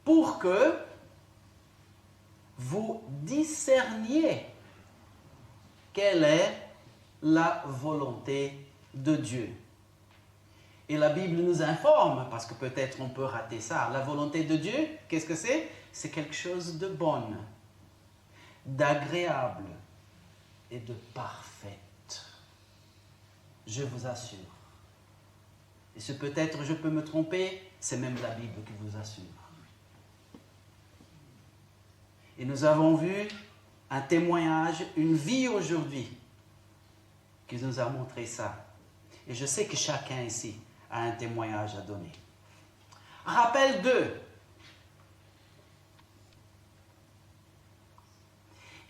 Pour que vous discerniez quelle est la volonté de Dieu. Et la Bible nous informe, parce que peut-être on peut rater ça, la volonté de Dieu, qu'est-ce que c'est? C'est quelque chose de bon, d'agréable et de parfaite. Je vous assure. Et ce peut-être je peux me tromper, c'est même la Bible qui vous assure. Et nous avons vu un témoignage, une vie aujourd'hui, qui nous a montré ça. Et je sais que chacun ici a un témoignage à donner. Rappel 2.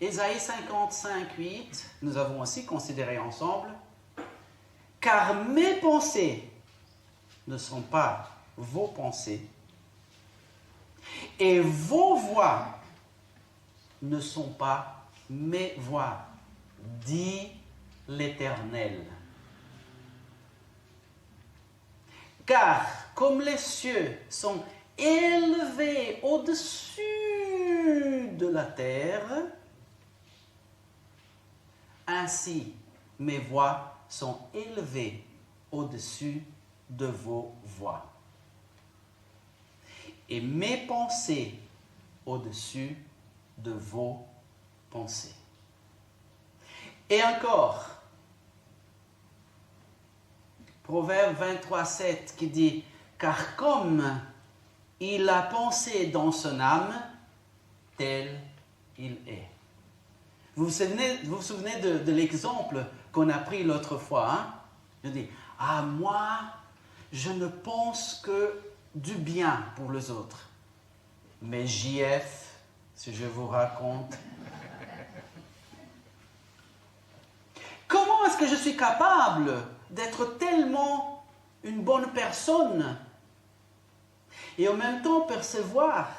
Ésaïe 55, 8, nous avons aussi considéré ensemble. Car mes pensées ne sont pas vos pensées, et vos voix ne sont pas mes voix, dit l'Éternel. Car comme les cieux sont élevés au-dessus de la terre, ainsi mes voix sont élevées au-dessus de vos voix. Et mes pensées au-dessus de vos pensées. Et encore, Proverbe 23, 7 qui dit « Car comme il a pensé dans son âme, tel il est. » Vous vous souvenez de l'exemple qu'on a pris l'autre fois, hein? Je dis « Ah, moi, je ne pense que du bien pour les autres. Mais JF, si je vous raconte, comment est-ce que je suis capable d'être tellement une bonne personne et en même temps percevoir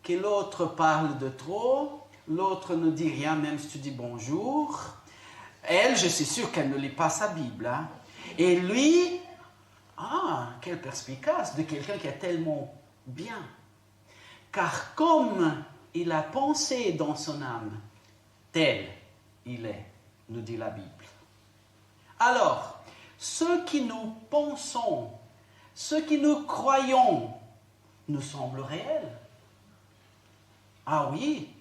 que l'autre parle de trop, l'autre ne dit rien même si tu dis bonjour. Elle, je suis sûr qu'elle ne lit pas sa Bible. Hein. Et lui, quelle perspicace de quelqu'un qui est tellement bien. Car comme il a pensé dans son âme, tel il est, nous dit la Bible. Alors, ce qui nous pensons, ce qui nous croyons, nous semble réel. Ah oui,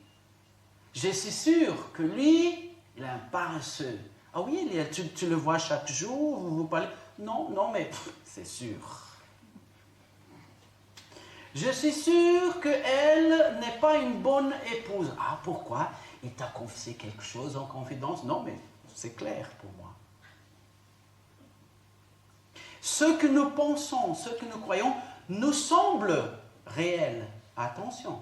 je suis sûr que lui, il est un paresseux. Ah oui, tu le vois chaque jour, vous parlez. Non, mais c'est sûr. Je suis sûr qu'elle n'est pas une bonne épouse. Ah, pourquoi? Il t'a confié quelque chose en confidence? Non, mais c'est clair pour moi. Ce que nous pensons, ce que nous croyons, nous semble réel. Attention.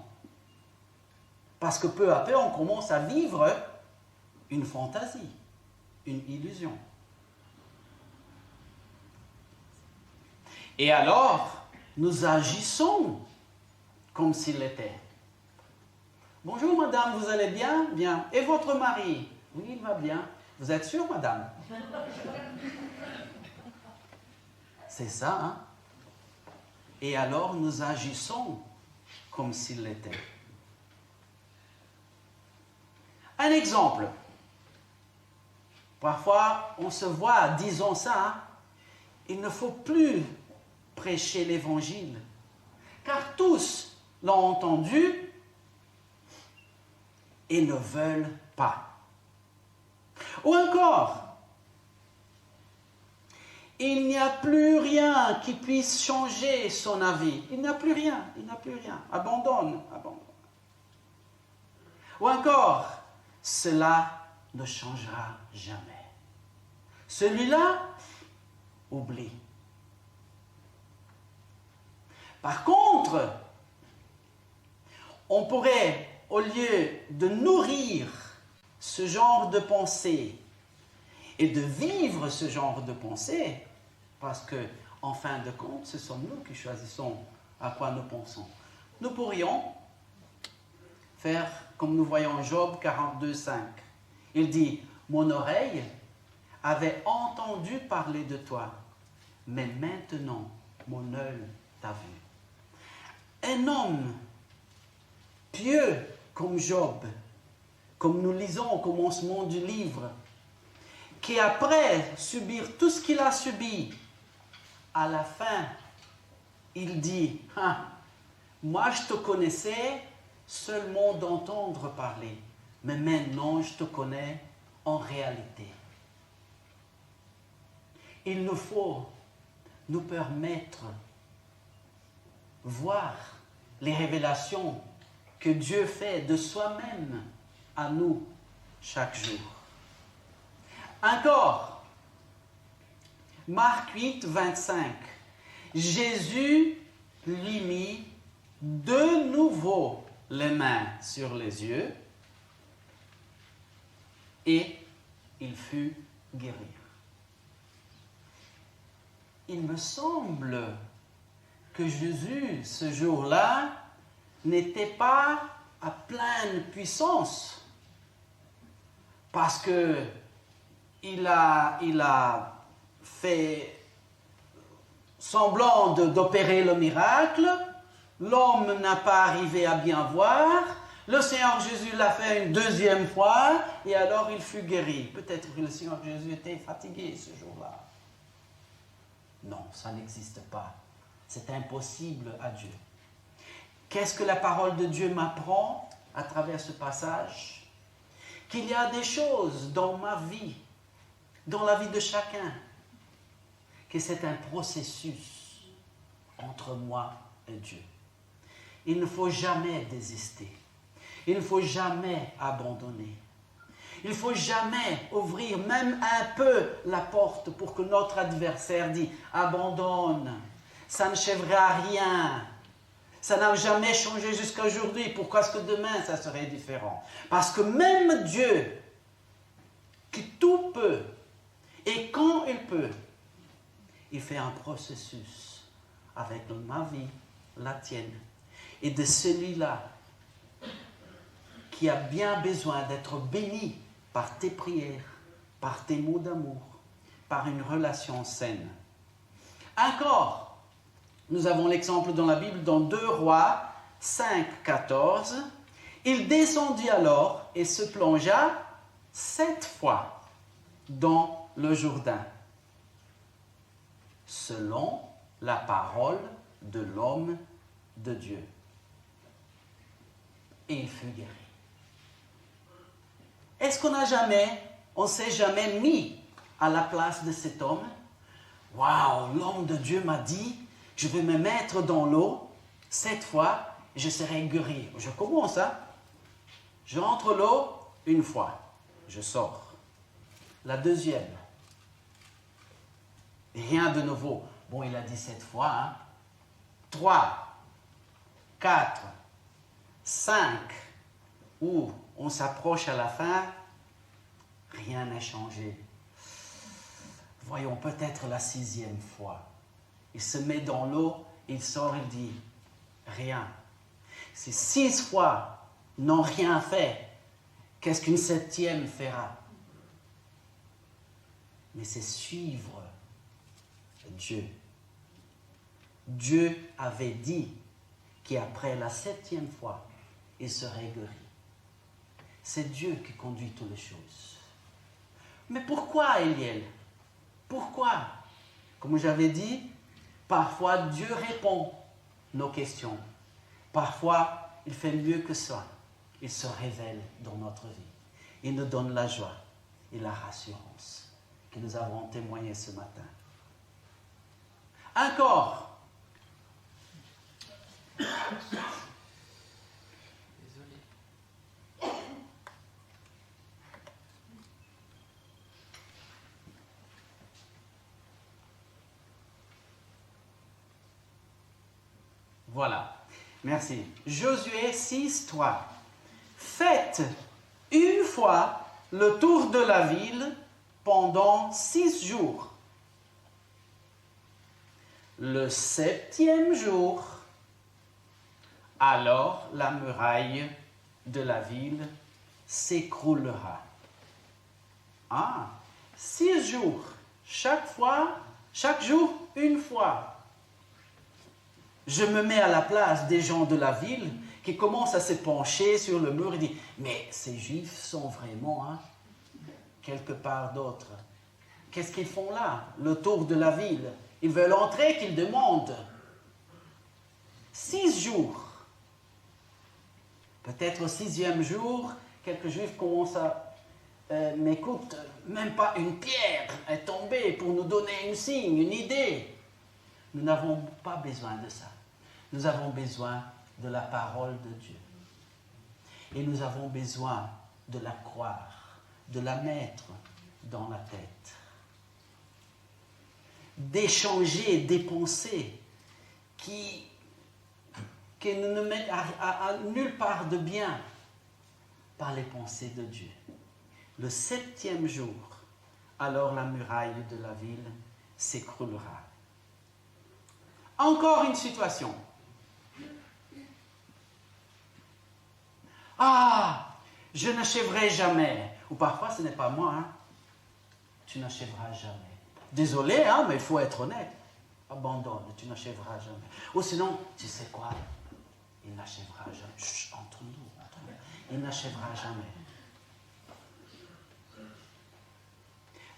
Parce que peu à peu, on commence à vivre une fantaisie, une illusion. Et alors, nous agissons comme s'il l'était. Bonjour madame, vous allez bien? Bien. Et votre mari? Oui, il va bien. Vous êtes sûre, madame? C'est ça, hein? Et alors, nous agissons comme s'il l'était. Un exemple. Parfois, on se voit disant ça, hein? Il ne faut plus prêcher l'évangile, car tous l'ont entendu et ne veulent pas. Ou encore, il n'y a plus rien qui puisse changer son avis. Il n'y a plus rien, il n'y a plus rien. Abandonne, abandonne. Ou encore, cela ne changera jamais. Celui-là, oublie. Par contre, on pourrait, au lieu de nourrir ce genre de pensée et de vivre ce genre de pensée, parce que, en fin de compte, ce sont nous qui choisissons à quoi nous pensons. Nous pourrions faire comme nous voyons Job 42,5. Il dit, « Mon oreille avait entendu parler de toi, mais maintenant mon œil t'a vu. » Un homme pieux comme Job, comme nous lisons au commencement du livre, qui après subir tout ce qu'il a subi, à la fin, il dit, « Moi je te connaissais seulement d'entendre parler, mais maintenant je te connais en réalité. » Il nous faut nous permettre de voir les révélations que Dieu fait de soi-même à nous chaque jour. Encore, Marc 8, 25. Jésus lui mit de nouveau les mains sur les yeux et il fut guéri. Il me semble que Jésus, ce jour-là, n'était pas à pleine puissance parce que il a fait semblant d'opérer le miracle, l'homme n'a pas arrivé à bien voir, le Seigneur Jésus l'a fait une deuxième fois et alors il fut guéri. Peut-être que le Seigneur Jésus était fatigué ce jour-là. Non, ça n'existe pas. C'est impossible à Dieu. Qu'est-ce que la parole de Dieu m'apprend à travers ce passage? Qu'il y a des choses dans ma vie, dans la vie de chacun, que c'est un processus entre moi et Dieu. Il ne faut jamais désister. Il ne faut jamais abandonner. Il ne faut jamais ouvrir même un peu la porte pour que notre adversaire dise « Abandonne, ça ne chèvera rien. Ça n'a jamais changé jusqu'à aujourd'hui. Pourquoi est-ce que demain ça serait différent ?» Parce que même Dieu, qui tout peut, et quand il peut, il fait un processus avec ma vie, la tienne, et de celui-là qui a bien besoin d'être béni par tes prières, par tes mots d'amour, par une relation saine. Encore, nous avons l'exemple dans la Bible, dans 2 Rois 5, 14. Il descendit alors et se plongea 7 fois dans le Jourdain, selon la parole de l'homme de Dieu. Et il fut guéri. Est-ce on s'est jamais mis à la place de cet homme? Waouh, l'homme de Dieu m'a dit, je vais me mettre dans l'eau, 7 fois, je serai guéri. Je commence, je rentre l'eau 1 fois, je sors. La deuxième, rien de nouveau. Bon, il a dit 7 fois, 3, 4, 5, où on s'approche à la fin, rien n'a changé. Voyons peut-être la 6e fois. Il se met dans l'eau, il sort, il dit rien. Si 6 fois n'ont rien fait, qu'est-ce qu'une 7e fera? Mais c'est suivre Dieu. Dieu avait dit qu'après la 7e fois, il serait guéri. C'est Dieu qui conduit toutes les choses. Mais pourquoi, Eliel? Pourquoi? Comme j'avais dit, parfois Dieu répond nos questions. Parfois, il fait mieux que ça. il se révèle dans notre vie. Il nous donne la joie et la rassurance que nous avons témoigné ce matin. Encore. Désolé. Voilà. Merci. Josué 6, 3. Faites une fois le tour de la ville pendant 6 jours. Le 7e jour, alors la muraille de la ville s'écroulera. 6 jours. Chaque jour, une fois. Je me mets à la place des gens de la ville qui commencent à se pencher sur le mur et disent « Mais ces Juifs sont vraiment quelque part d'autre. Qu'est-ce qu'ils font là? Le tour de la ville. Ils veulent entrer, qu'ils demandent. 6 jours. Peut-être au 6e jour, quelques Juifs commencent à « Mais écoute, même pas une pierre est tombée pour nous donner un signe, une idée. » Nous n'avons pas besoin de ça. Nous avons besoin de la parole de Dieu. Et nous avons besoin de la croire, de la mettre dans la tête. D'échanger des pensées qui nous ne mènent à nulle part de bien par les pensées de Dieu. Le 7e jour, alors la muraille de la ville s'écroulera. Encore une situation. Je n'achèverai jamais. Ou parfois, ce n'est pas moi. Tu n'achèveras jamais. Désolé, mais il faut être honnête. Abandonne, tu n'achèveras jamais. Ou sinon, tu sais quoi? Il n'achèvera jamais. Chut, entre nous. Il n'achèvera jamais.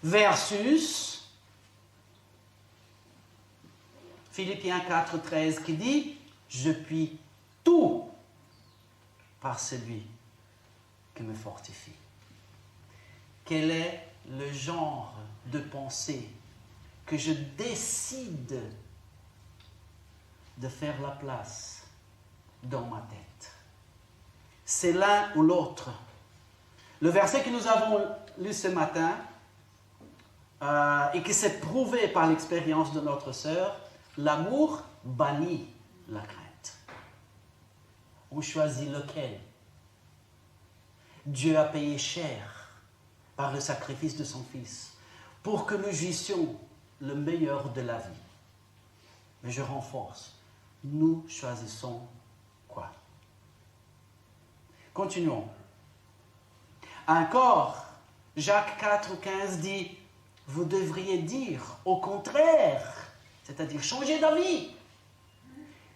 Versus Philippiens 4, 13 qui dit « Je puis tout par celui qui me fortifie. » Quel est le genre de pensée que je décide de faire la place dans ma tête? C'est l'un ou l'autre. Le verset que nous avons lu ce matin et qui s'est prouvé par l'expérience de notre sœur, l'amour bannit la crainte. On choisit lequel? Dieu a payé cher par le sacrifice de son Fils pour que nous jouissions le meilleur de la vie. Mais je renforce, nous choisissons quoi? Continuons. Encore, Jacques 4, 15 dit, vous devriez dire au contraire, c'est-à-dire changer d'avis.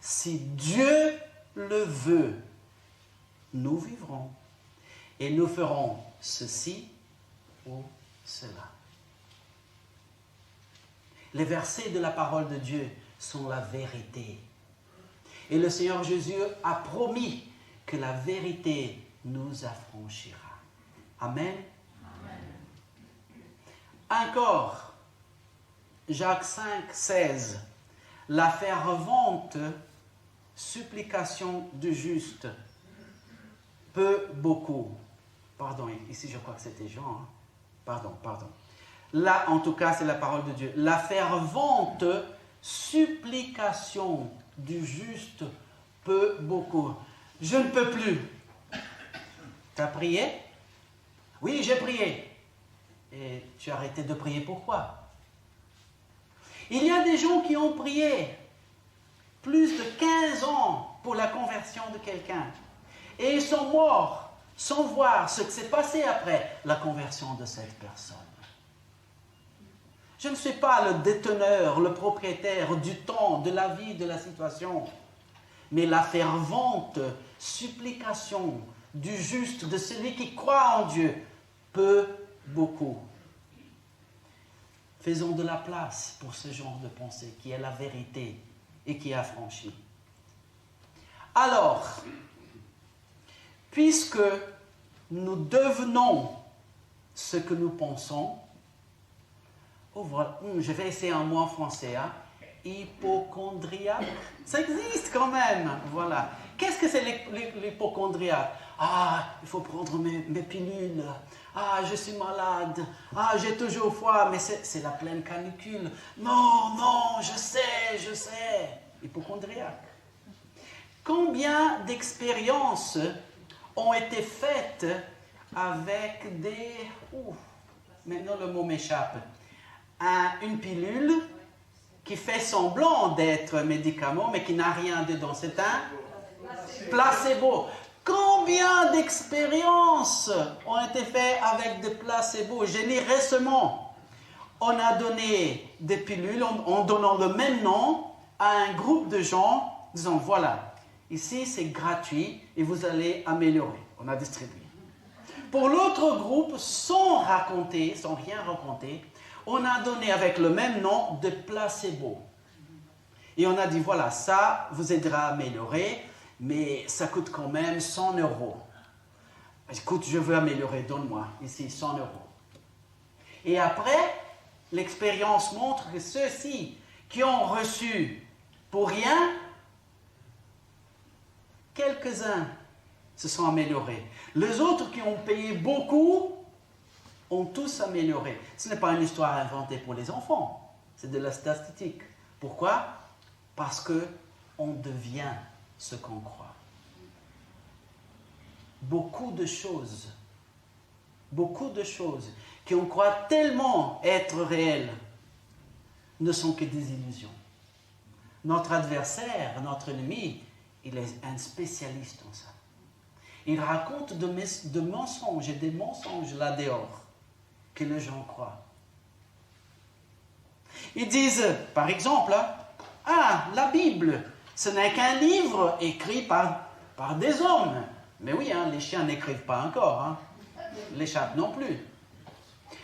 Si Dieu le veut, nous vivrons et nous ferons ceci ou cela. Les versets de la parole de Dieu sont la vérité. Et le Seigneur Jésus a promis que la vérité nous affranchira. Amen. Encore, Jacques 5, 16. La fervente supplication du juste peut beaucoup. Pardon, ici je crois que c'était Jean. Pardon. Là, en tout cas, c'est la parole de Dieu. La fervente supplication du juste peut beaucoup. Je ne peux plus. Tu as prié? Oui, j'ai prié. Et tu as arrêté de prier, pourquoi? Il y a des gens qui ont prié plus de 15 ans pour la conversion de quelqu'un. Et ils sont morts sans voir ce qui s'est passé après la conversion de cette personne. Je ne suis pas le déteneur, le propriétaire du temps, de la vie, de la situation. Mais la fervente supplication du juste, de celui qui croit en Dieu, peut beaucoup. Faisons de la place pour ce genre de pensée qui est la vérité et qui affranchit. Alors, puisque nous devenons ce que nous pensons, oh, voilà, je vais essayer un mot en français, hein. Hypochondriaque, ça existe quand même, voilà. Qu'est-ce que c'est l'hypochondriaque? Ah, il faut prendre mes pilules. Ah, je suis malade. Ah, j'ai toujours froid, mais c'est la pleine canicule. Non, non, je sais. Hypochondriaque. Combien d'expériences ont été faites avec des... maintenant le mot m'échappe. Une pilule qui fait semblant d'être médicament, mais qui n'a rien dedans. C'est un placebo. Combien d'expériences ont été faites avec des placebos? J'ai lu récemment, on a donné des pilules en donnant le même nom à un groupe de gens, disant voilà, ici c'est gratuit et vous allez améliorer. On a distribué. Pour l'autre groupe, sans rien raconter, on a donné avec le même nom de placebo. Et on a dit, voilà, ça vous aidera à améliorer, mais ça coûte quand même 100 €. Écoute, je veux améliorer, donne-moi ici 100 €. Et après, l'expérience montre que ceux-ci qui ont reçu pour rien, quelques-uns se sont améliorés. Les autres qui ont payé beaucoup ont tous amélioré. Ce n'est pas une histoire inventée pour les enfants, c'est de la statistique. Pourquoi? Parce qu'on devient ce qu'on croit. Beaucoup de choses qui on croit tellement être réelles ne sont que des illusions. Notre adversaire, notre ennemi, il est un spécialiste en ça. Il raconte de mensonges et des mensonges là dehors que les gens croient. Ils disent, par exemple, la Bible, ce n'est qu'un livre écrit par des hommes. Mais oui, les chiens n'écrivent pas encore, les chats non plus.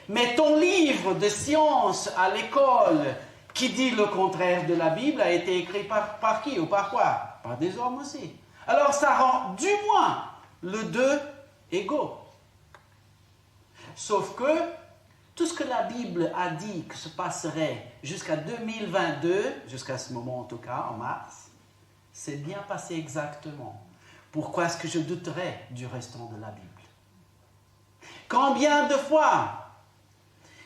Mais ton livre de science à l'école qui dit le contraire de la Bible a été écrit par qui ou par quoi? Par des hommes aussi. Alors ça rend du moins les deux égaux. Sauf que tout ce que la Bible a dit que se passerait jusqu'à 2022, jusqu'à ce moment en tout cas, en mars, c'est bien passé exactement. Pourquoi est-ce que je douterais du restant de la Bible? Combien de fois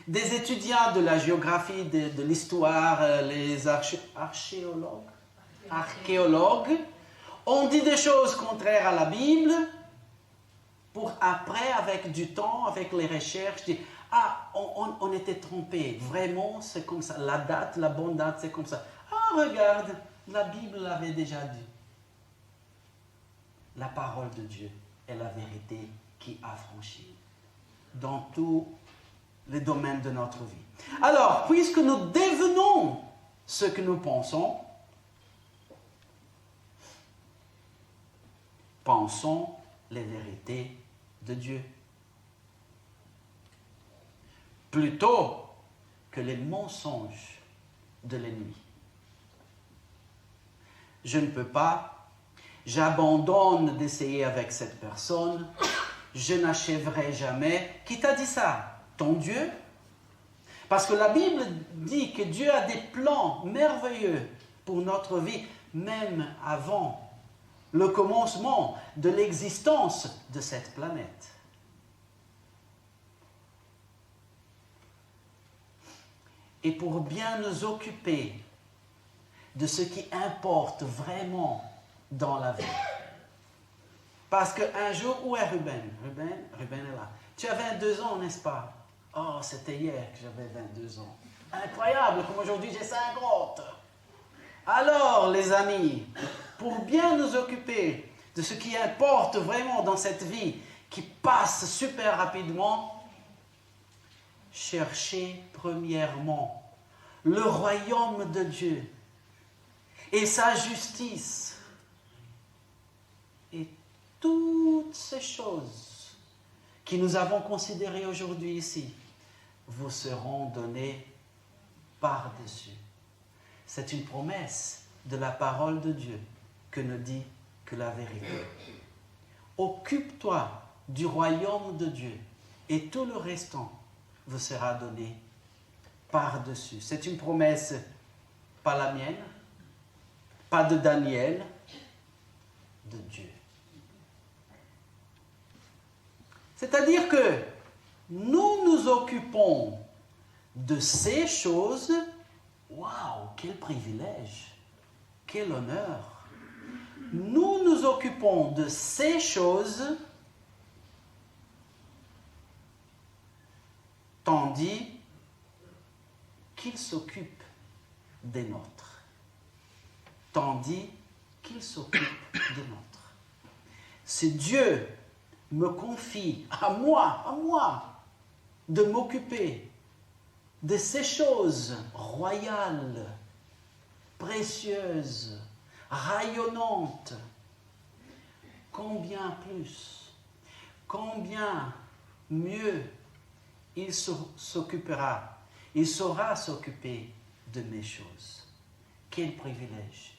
des étudiants de la géographie, de l'histoire, les archéologues, ont dit des choses contraires à la Bible pour après, avec du temps, avec les recherches, dire « Ah, on était trompé, vraiment c'est comme ça, la date, la bonne date c'est comme ça. Ah, regarde, la Bible l'avait déjà dit. » La parole de Dieu est la vérité qui affranchit dans tous les domaines de notre vie. Alors, puisque nous devenons ce que nous pensons les vérités de Dieu, plutôt que les mensonges de l'ennemi. Je ne peux pas, j'abandonne d'essayer avec cette personne, je n'achèverai jamais. Qui t'a dit ça? Ton Dieu? Parce que la Bible dit que Dieu a des plans merveilleux pour notre vie, même avant le commencement de l'existence de cette planète. Et pour bien nous occuper de ce qui importe vraiment dans la vie. Parce qu'un jour, où est Ruben? Ruben est là. Tu as 22 ans, n'est-ce pas? Oh, c'était hier que j'avais 22 ans. Incroyable, comme aujourd'hui j'ai 50. Alors, les amis, pour bien nous occuper de ce qui importe vraiment dans cette vie, qui passe super rapidement, cherchez premièrement le royaume de Dieu et sa justice. Et toutes ces choses que nous avons considérées aujourd'hui ici vous seront données par-dessus. C'est une promesse de la parole de Dieu que ne dit que la vérité. occupe-toi du royaume de Dieu et tout le restant vous sera donné par-dessus. C'est une promesse, pas la mienne, pas de Daniel, de Dieu. C'est-à-dire que nous nous occupons de ces choses. Waouh, quel privilège, quel honneur. Nous nous occupons de ces choses tandis qu'il s'occupe des nôtres. Tandis qu'il s'occupe des nôtres. Si Dieu me confie à moi, de m'occuper de ces choses royales, précieuses, rayonnantes, combien plus, combien mieux il s'occupera, il saura s'occuper de mes choses. Quel privilège.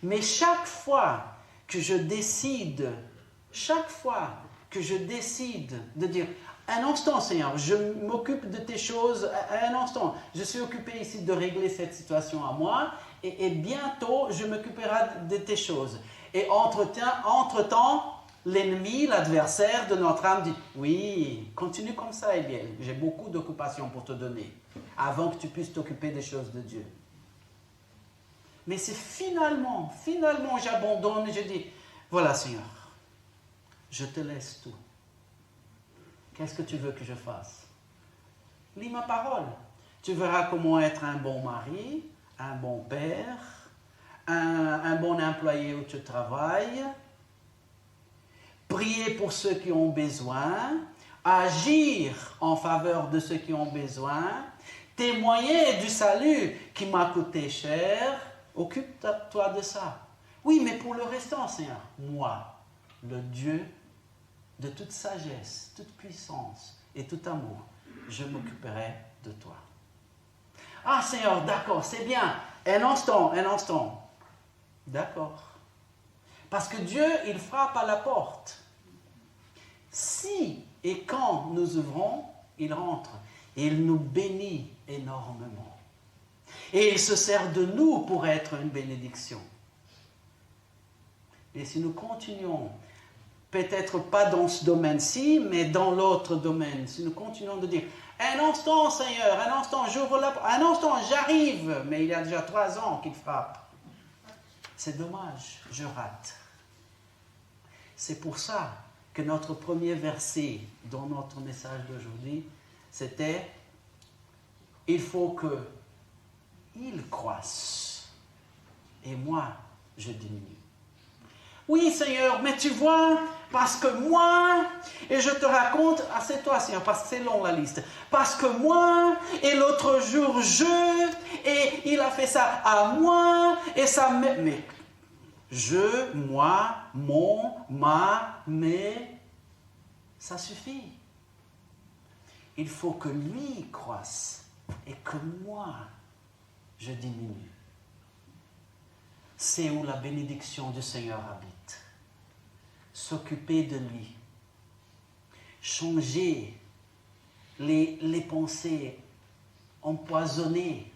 Mais chaque fois que je décide de dire, un instant Seigneur, je m'occupe de tes choses, un instant, je suis occupé ici de régler cette situation à moi, et bientôt je m'occuperai de tes choses. Et entre-temps, l'ennemi, l'adversaire de notre âme dit, oui, continue comme ça, Eliel, j'ai beaucoup d'occupations pour te donner, avant que tu puisses t'occuper des choses de Dieu. Mais c'est finalement, j'abandonne et je dis, voilà Seigneur, je te laisse tout. Qu'est-ce que tu veux que je fasse? Lis ma parole. Tu verras comment être un bon mari, un bon père, un bon employé où tu travailles, prier pour ceux qui ont besoin, agir en faveur de ceux qui ont besoin, témoigner du salut qui m'a coûté cher. Occupe-toi de ça. Oui, mais pour le restant, Seigneur, moi, le Dieu de toute sagesse, toute puissance et tout amour, je m'occuperai de toi. Ah Seigneur, d'accord, c'est bien. Un instant. D'accord. Parce que Dieu, il frappe à la porte. Si et quand nous ouvrons, il rentre et il nous bénit énormément. Et il se sert de nous pour être une bénédiction. Et si nous continuons, peut-être pas dans ce domaine-ci, mais dans l'autre domaine, si nous continuons de dire, un instant Seigneur, un instant, j'ouvre la porte, un instant, j'arrive, mais il y a déjà 3 ans qu'il frappe. C'est dommage, je rate. C'est pour ça que notre premier verset dans notre message d'aujourd'hui, c'était « Il faut que il croisse et moi, je diminue. » Oui, Seigneur, mais tu vois, parce que moi, et je te raconte, ah c'est toi, Seigneur, parce que c'est long la liste, parce que moi, et l'autre jour, et il a fait ça à moi, et ça, mais, je, moi, mon, ma, mais, ça suffit. Il faut que lui croisse, et que moi, je diminue. C'est où la bénédiction du Seigneur habite. S'occuper de lui. Changer les pensées empoisonnées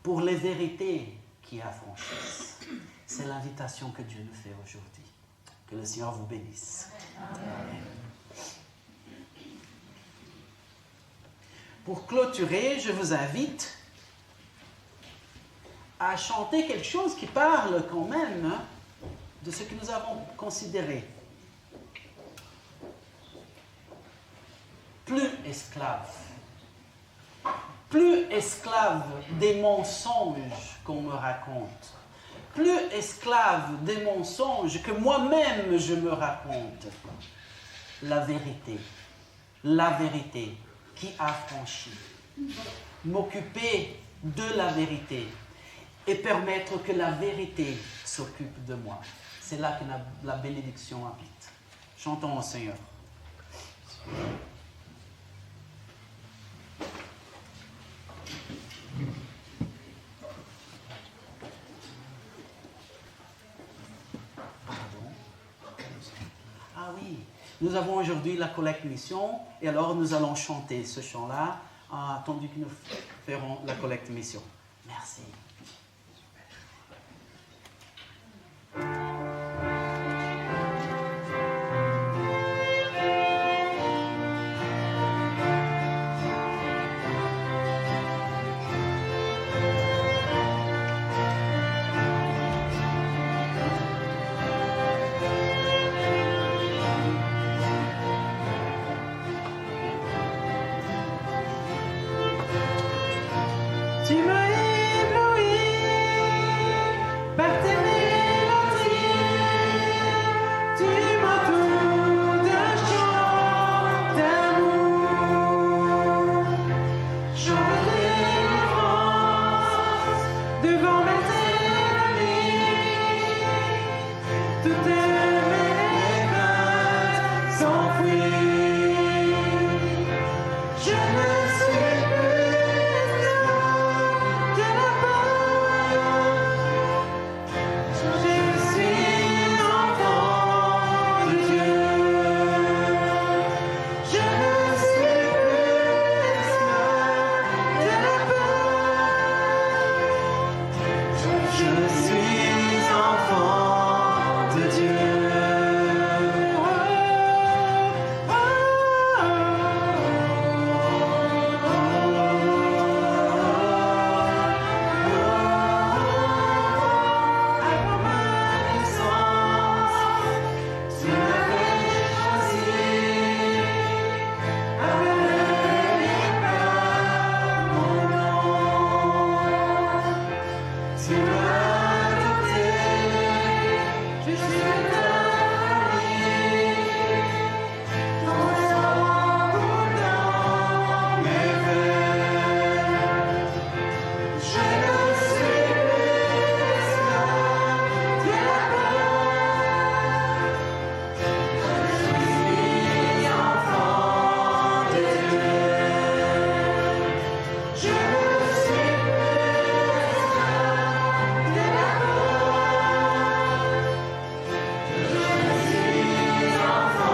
pour les vérités qui affranchissent. C'est l'invitation que Dieu nous fait aujourd'hui. Que le Seigneur vous bénisse. Amen. Pour clôturer, je vous invite à chanter quelque chose qui parle quand même de ce que nous avons considéré. Plus esclave des mensonges qu'on me raconte, plus esclave des mensonges que moi-même je me raconte, la vérité qui affranchit, m'occuper de la vérité et permettre que la vérité s'occupe de moi. C'est là que la bénédiction habite. Chantons au Seigneur. Pardon. Ah oui. Nous avons aujourd'hui la collecte mission et alors nous allons chanter ce chant-là tandis que nous ferons la collecte mission. Merci. Tu m'as ébloui par tes mélodies, tu m'entoures d'un chant d'amour, chant de délivrance devant mes ennemis, toutes mes craintes s'enfuient. Je ne suis plus de la peur, je suis enfant de Dieu. Je ne suis plus esclave de la peur, je suis enfant de Dieu. Avant ma naissance, tu m'avais choisi, appelé par mon nom. Tu m'as adopté, je suis de ta famille, ton sang coule dans mes veines. Je ne suis plus esclave de la peur, je suis enfant de Dieu. Je ne suis plus esclave de la peur, je suis enfant de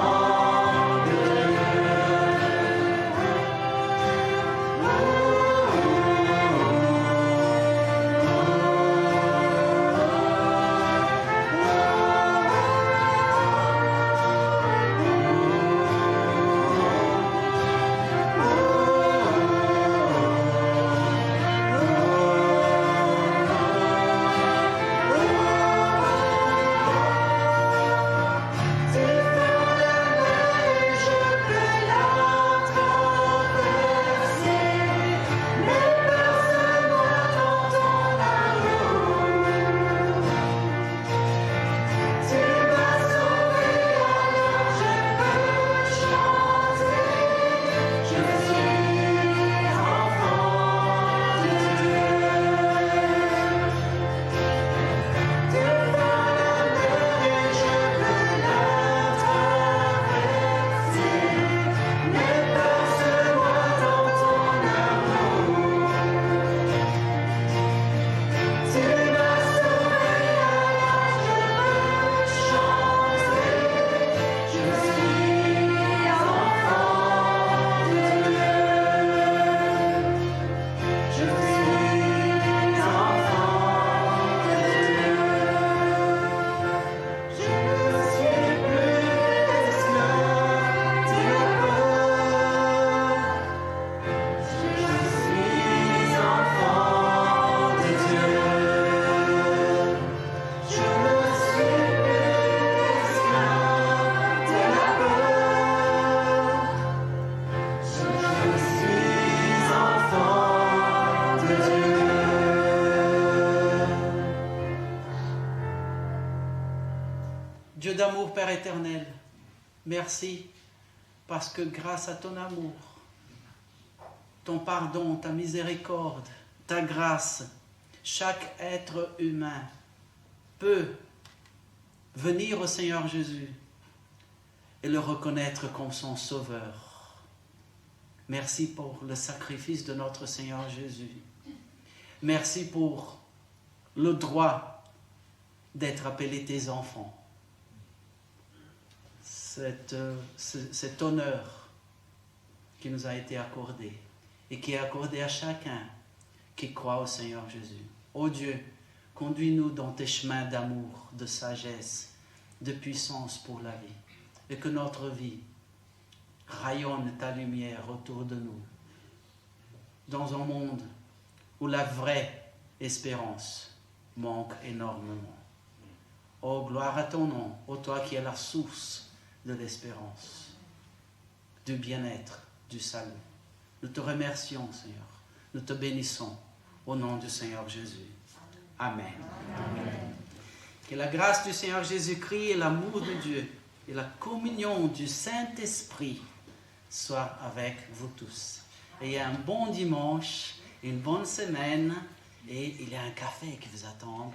Tu fends la mer et je peux la traverser, mais berce-moi dans ton amour. Tu m'as sauvé, alors je peux chanter. Je suis enfant de Dieu. Tu fends la mer et je peux la traverser, mais berce-moi dans ton amour. Tu m'as sauvé, alors je peux chanter. Je suis enfant de Dieu. Je suis enfant de Dieu. Je ne suis plus esclave de la peur, je suis enfant de Dieu. Je ne suis plus esclave de la peur, je suis enfant de Dieu. Dieu d'amour, Père éternel, merci parce que grâce à ton amour, ton pardon, ta miséricorde, ta grâce, chaque être humain peut venir au Seigneur Jésus et le reconnaître comme son sauveur. Merci pour le sacrifice de notre Seigneur Jésus. Merci pour le droit d'être appelés tes enfants. cet honneur qui nous a été accordé et qui est accordé à chacun qui croit au Seigneur Jésus. Ô Dieu, conduis-nous dans tes chemins d'amour, de sagesse, de puissance pour la vie, et que notre vie rayonne ta lumière autour de nous, dans un monde où la vraie espérance manque énormément. Oh, gloire à ton nom, ô toi qui es la source de l'espérance, du bien-être, du salut. Nous te remercions, Seigneur. Nous te bénissons au nom du Seigneur Jésus. Amen. Amen. Que la grâce du Seigneur Jésus-Christ et l'amour de Dieu et la communion du Saint-Esprit soient avec vous tous. Ayez un bon dimanche, une bonne semaine et il y a un café qui vous attend.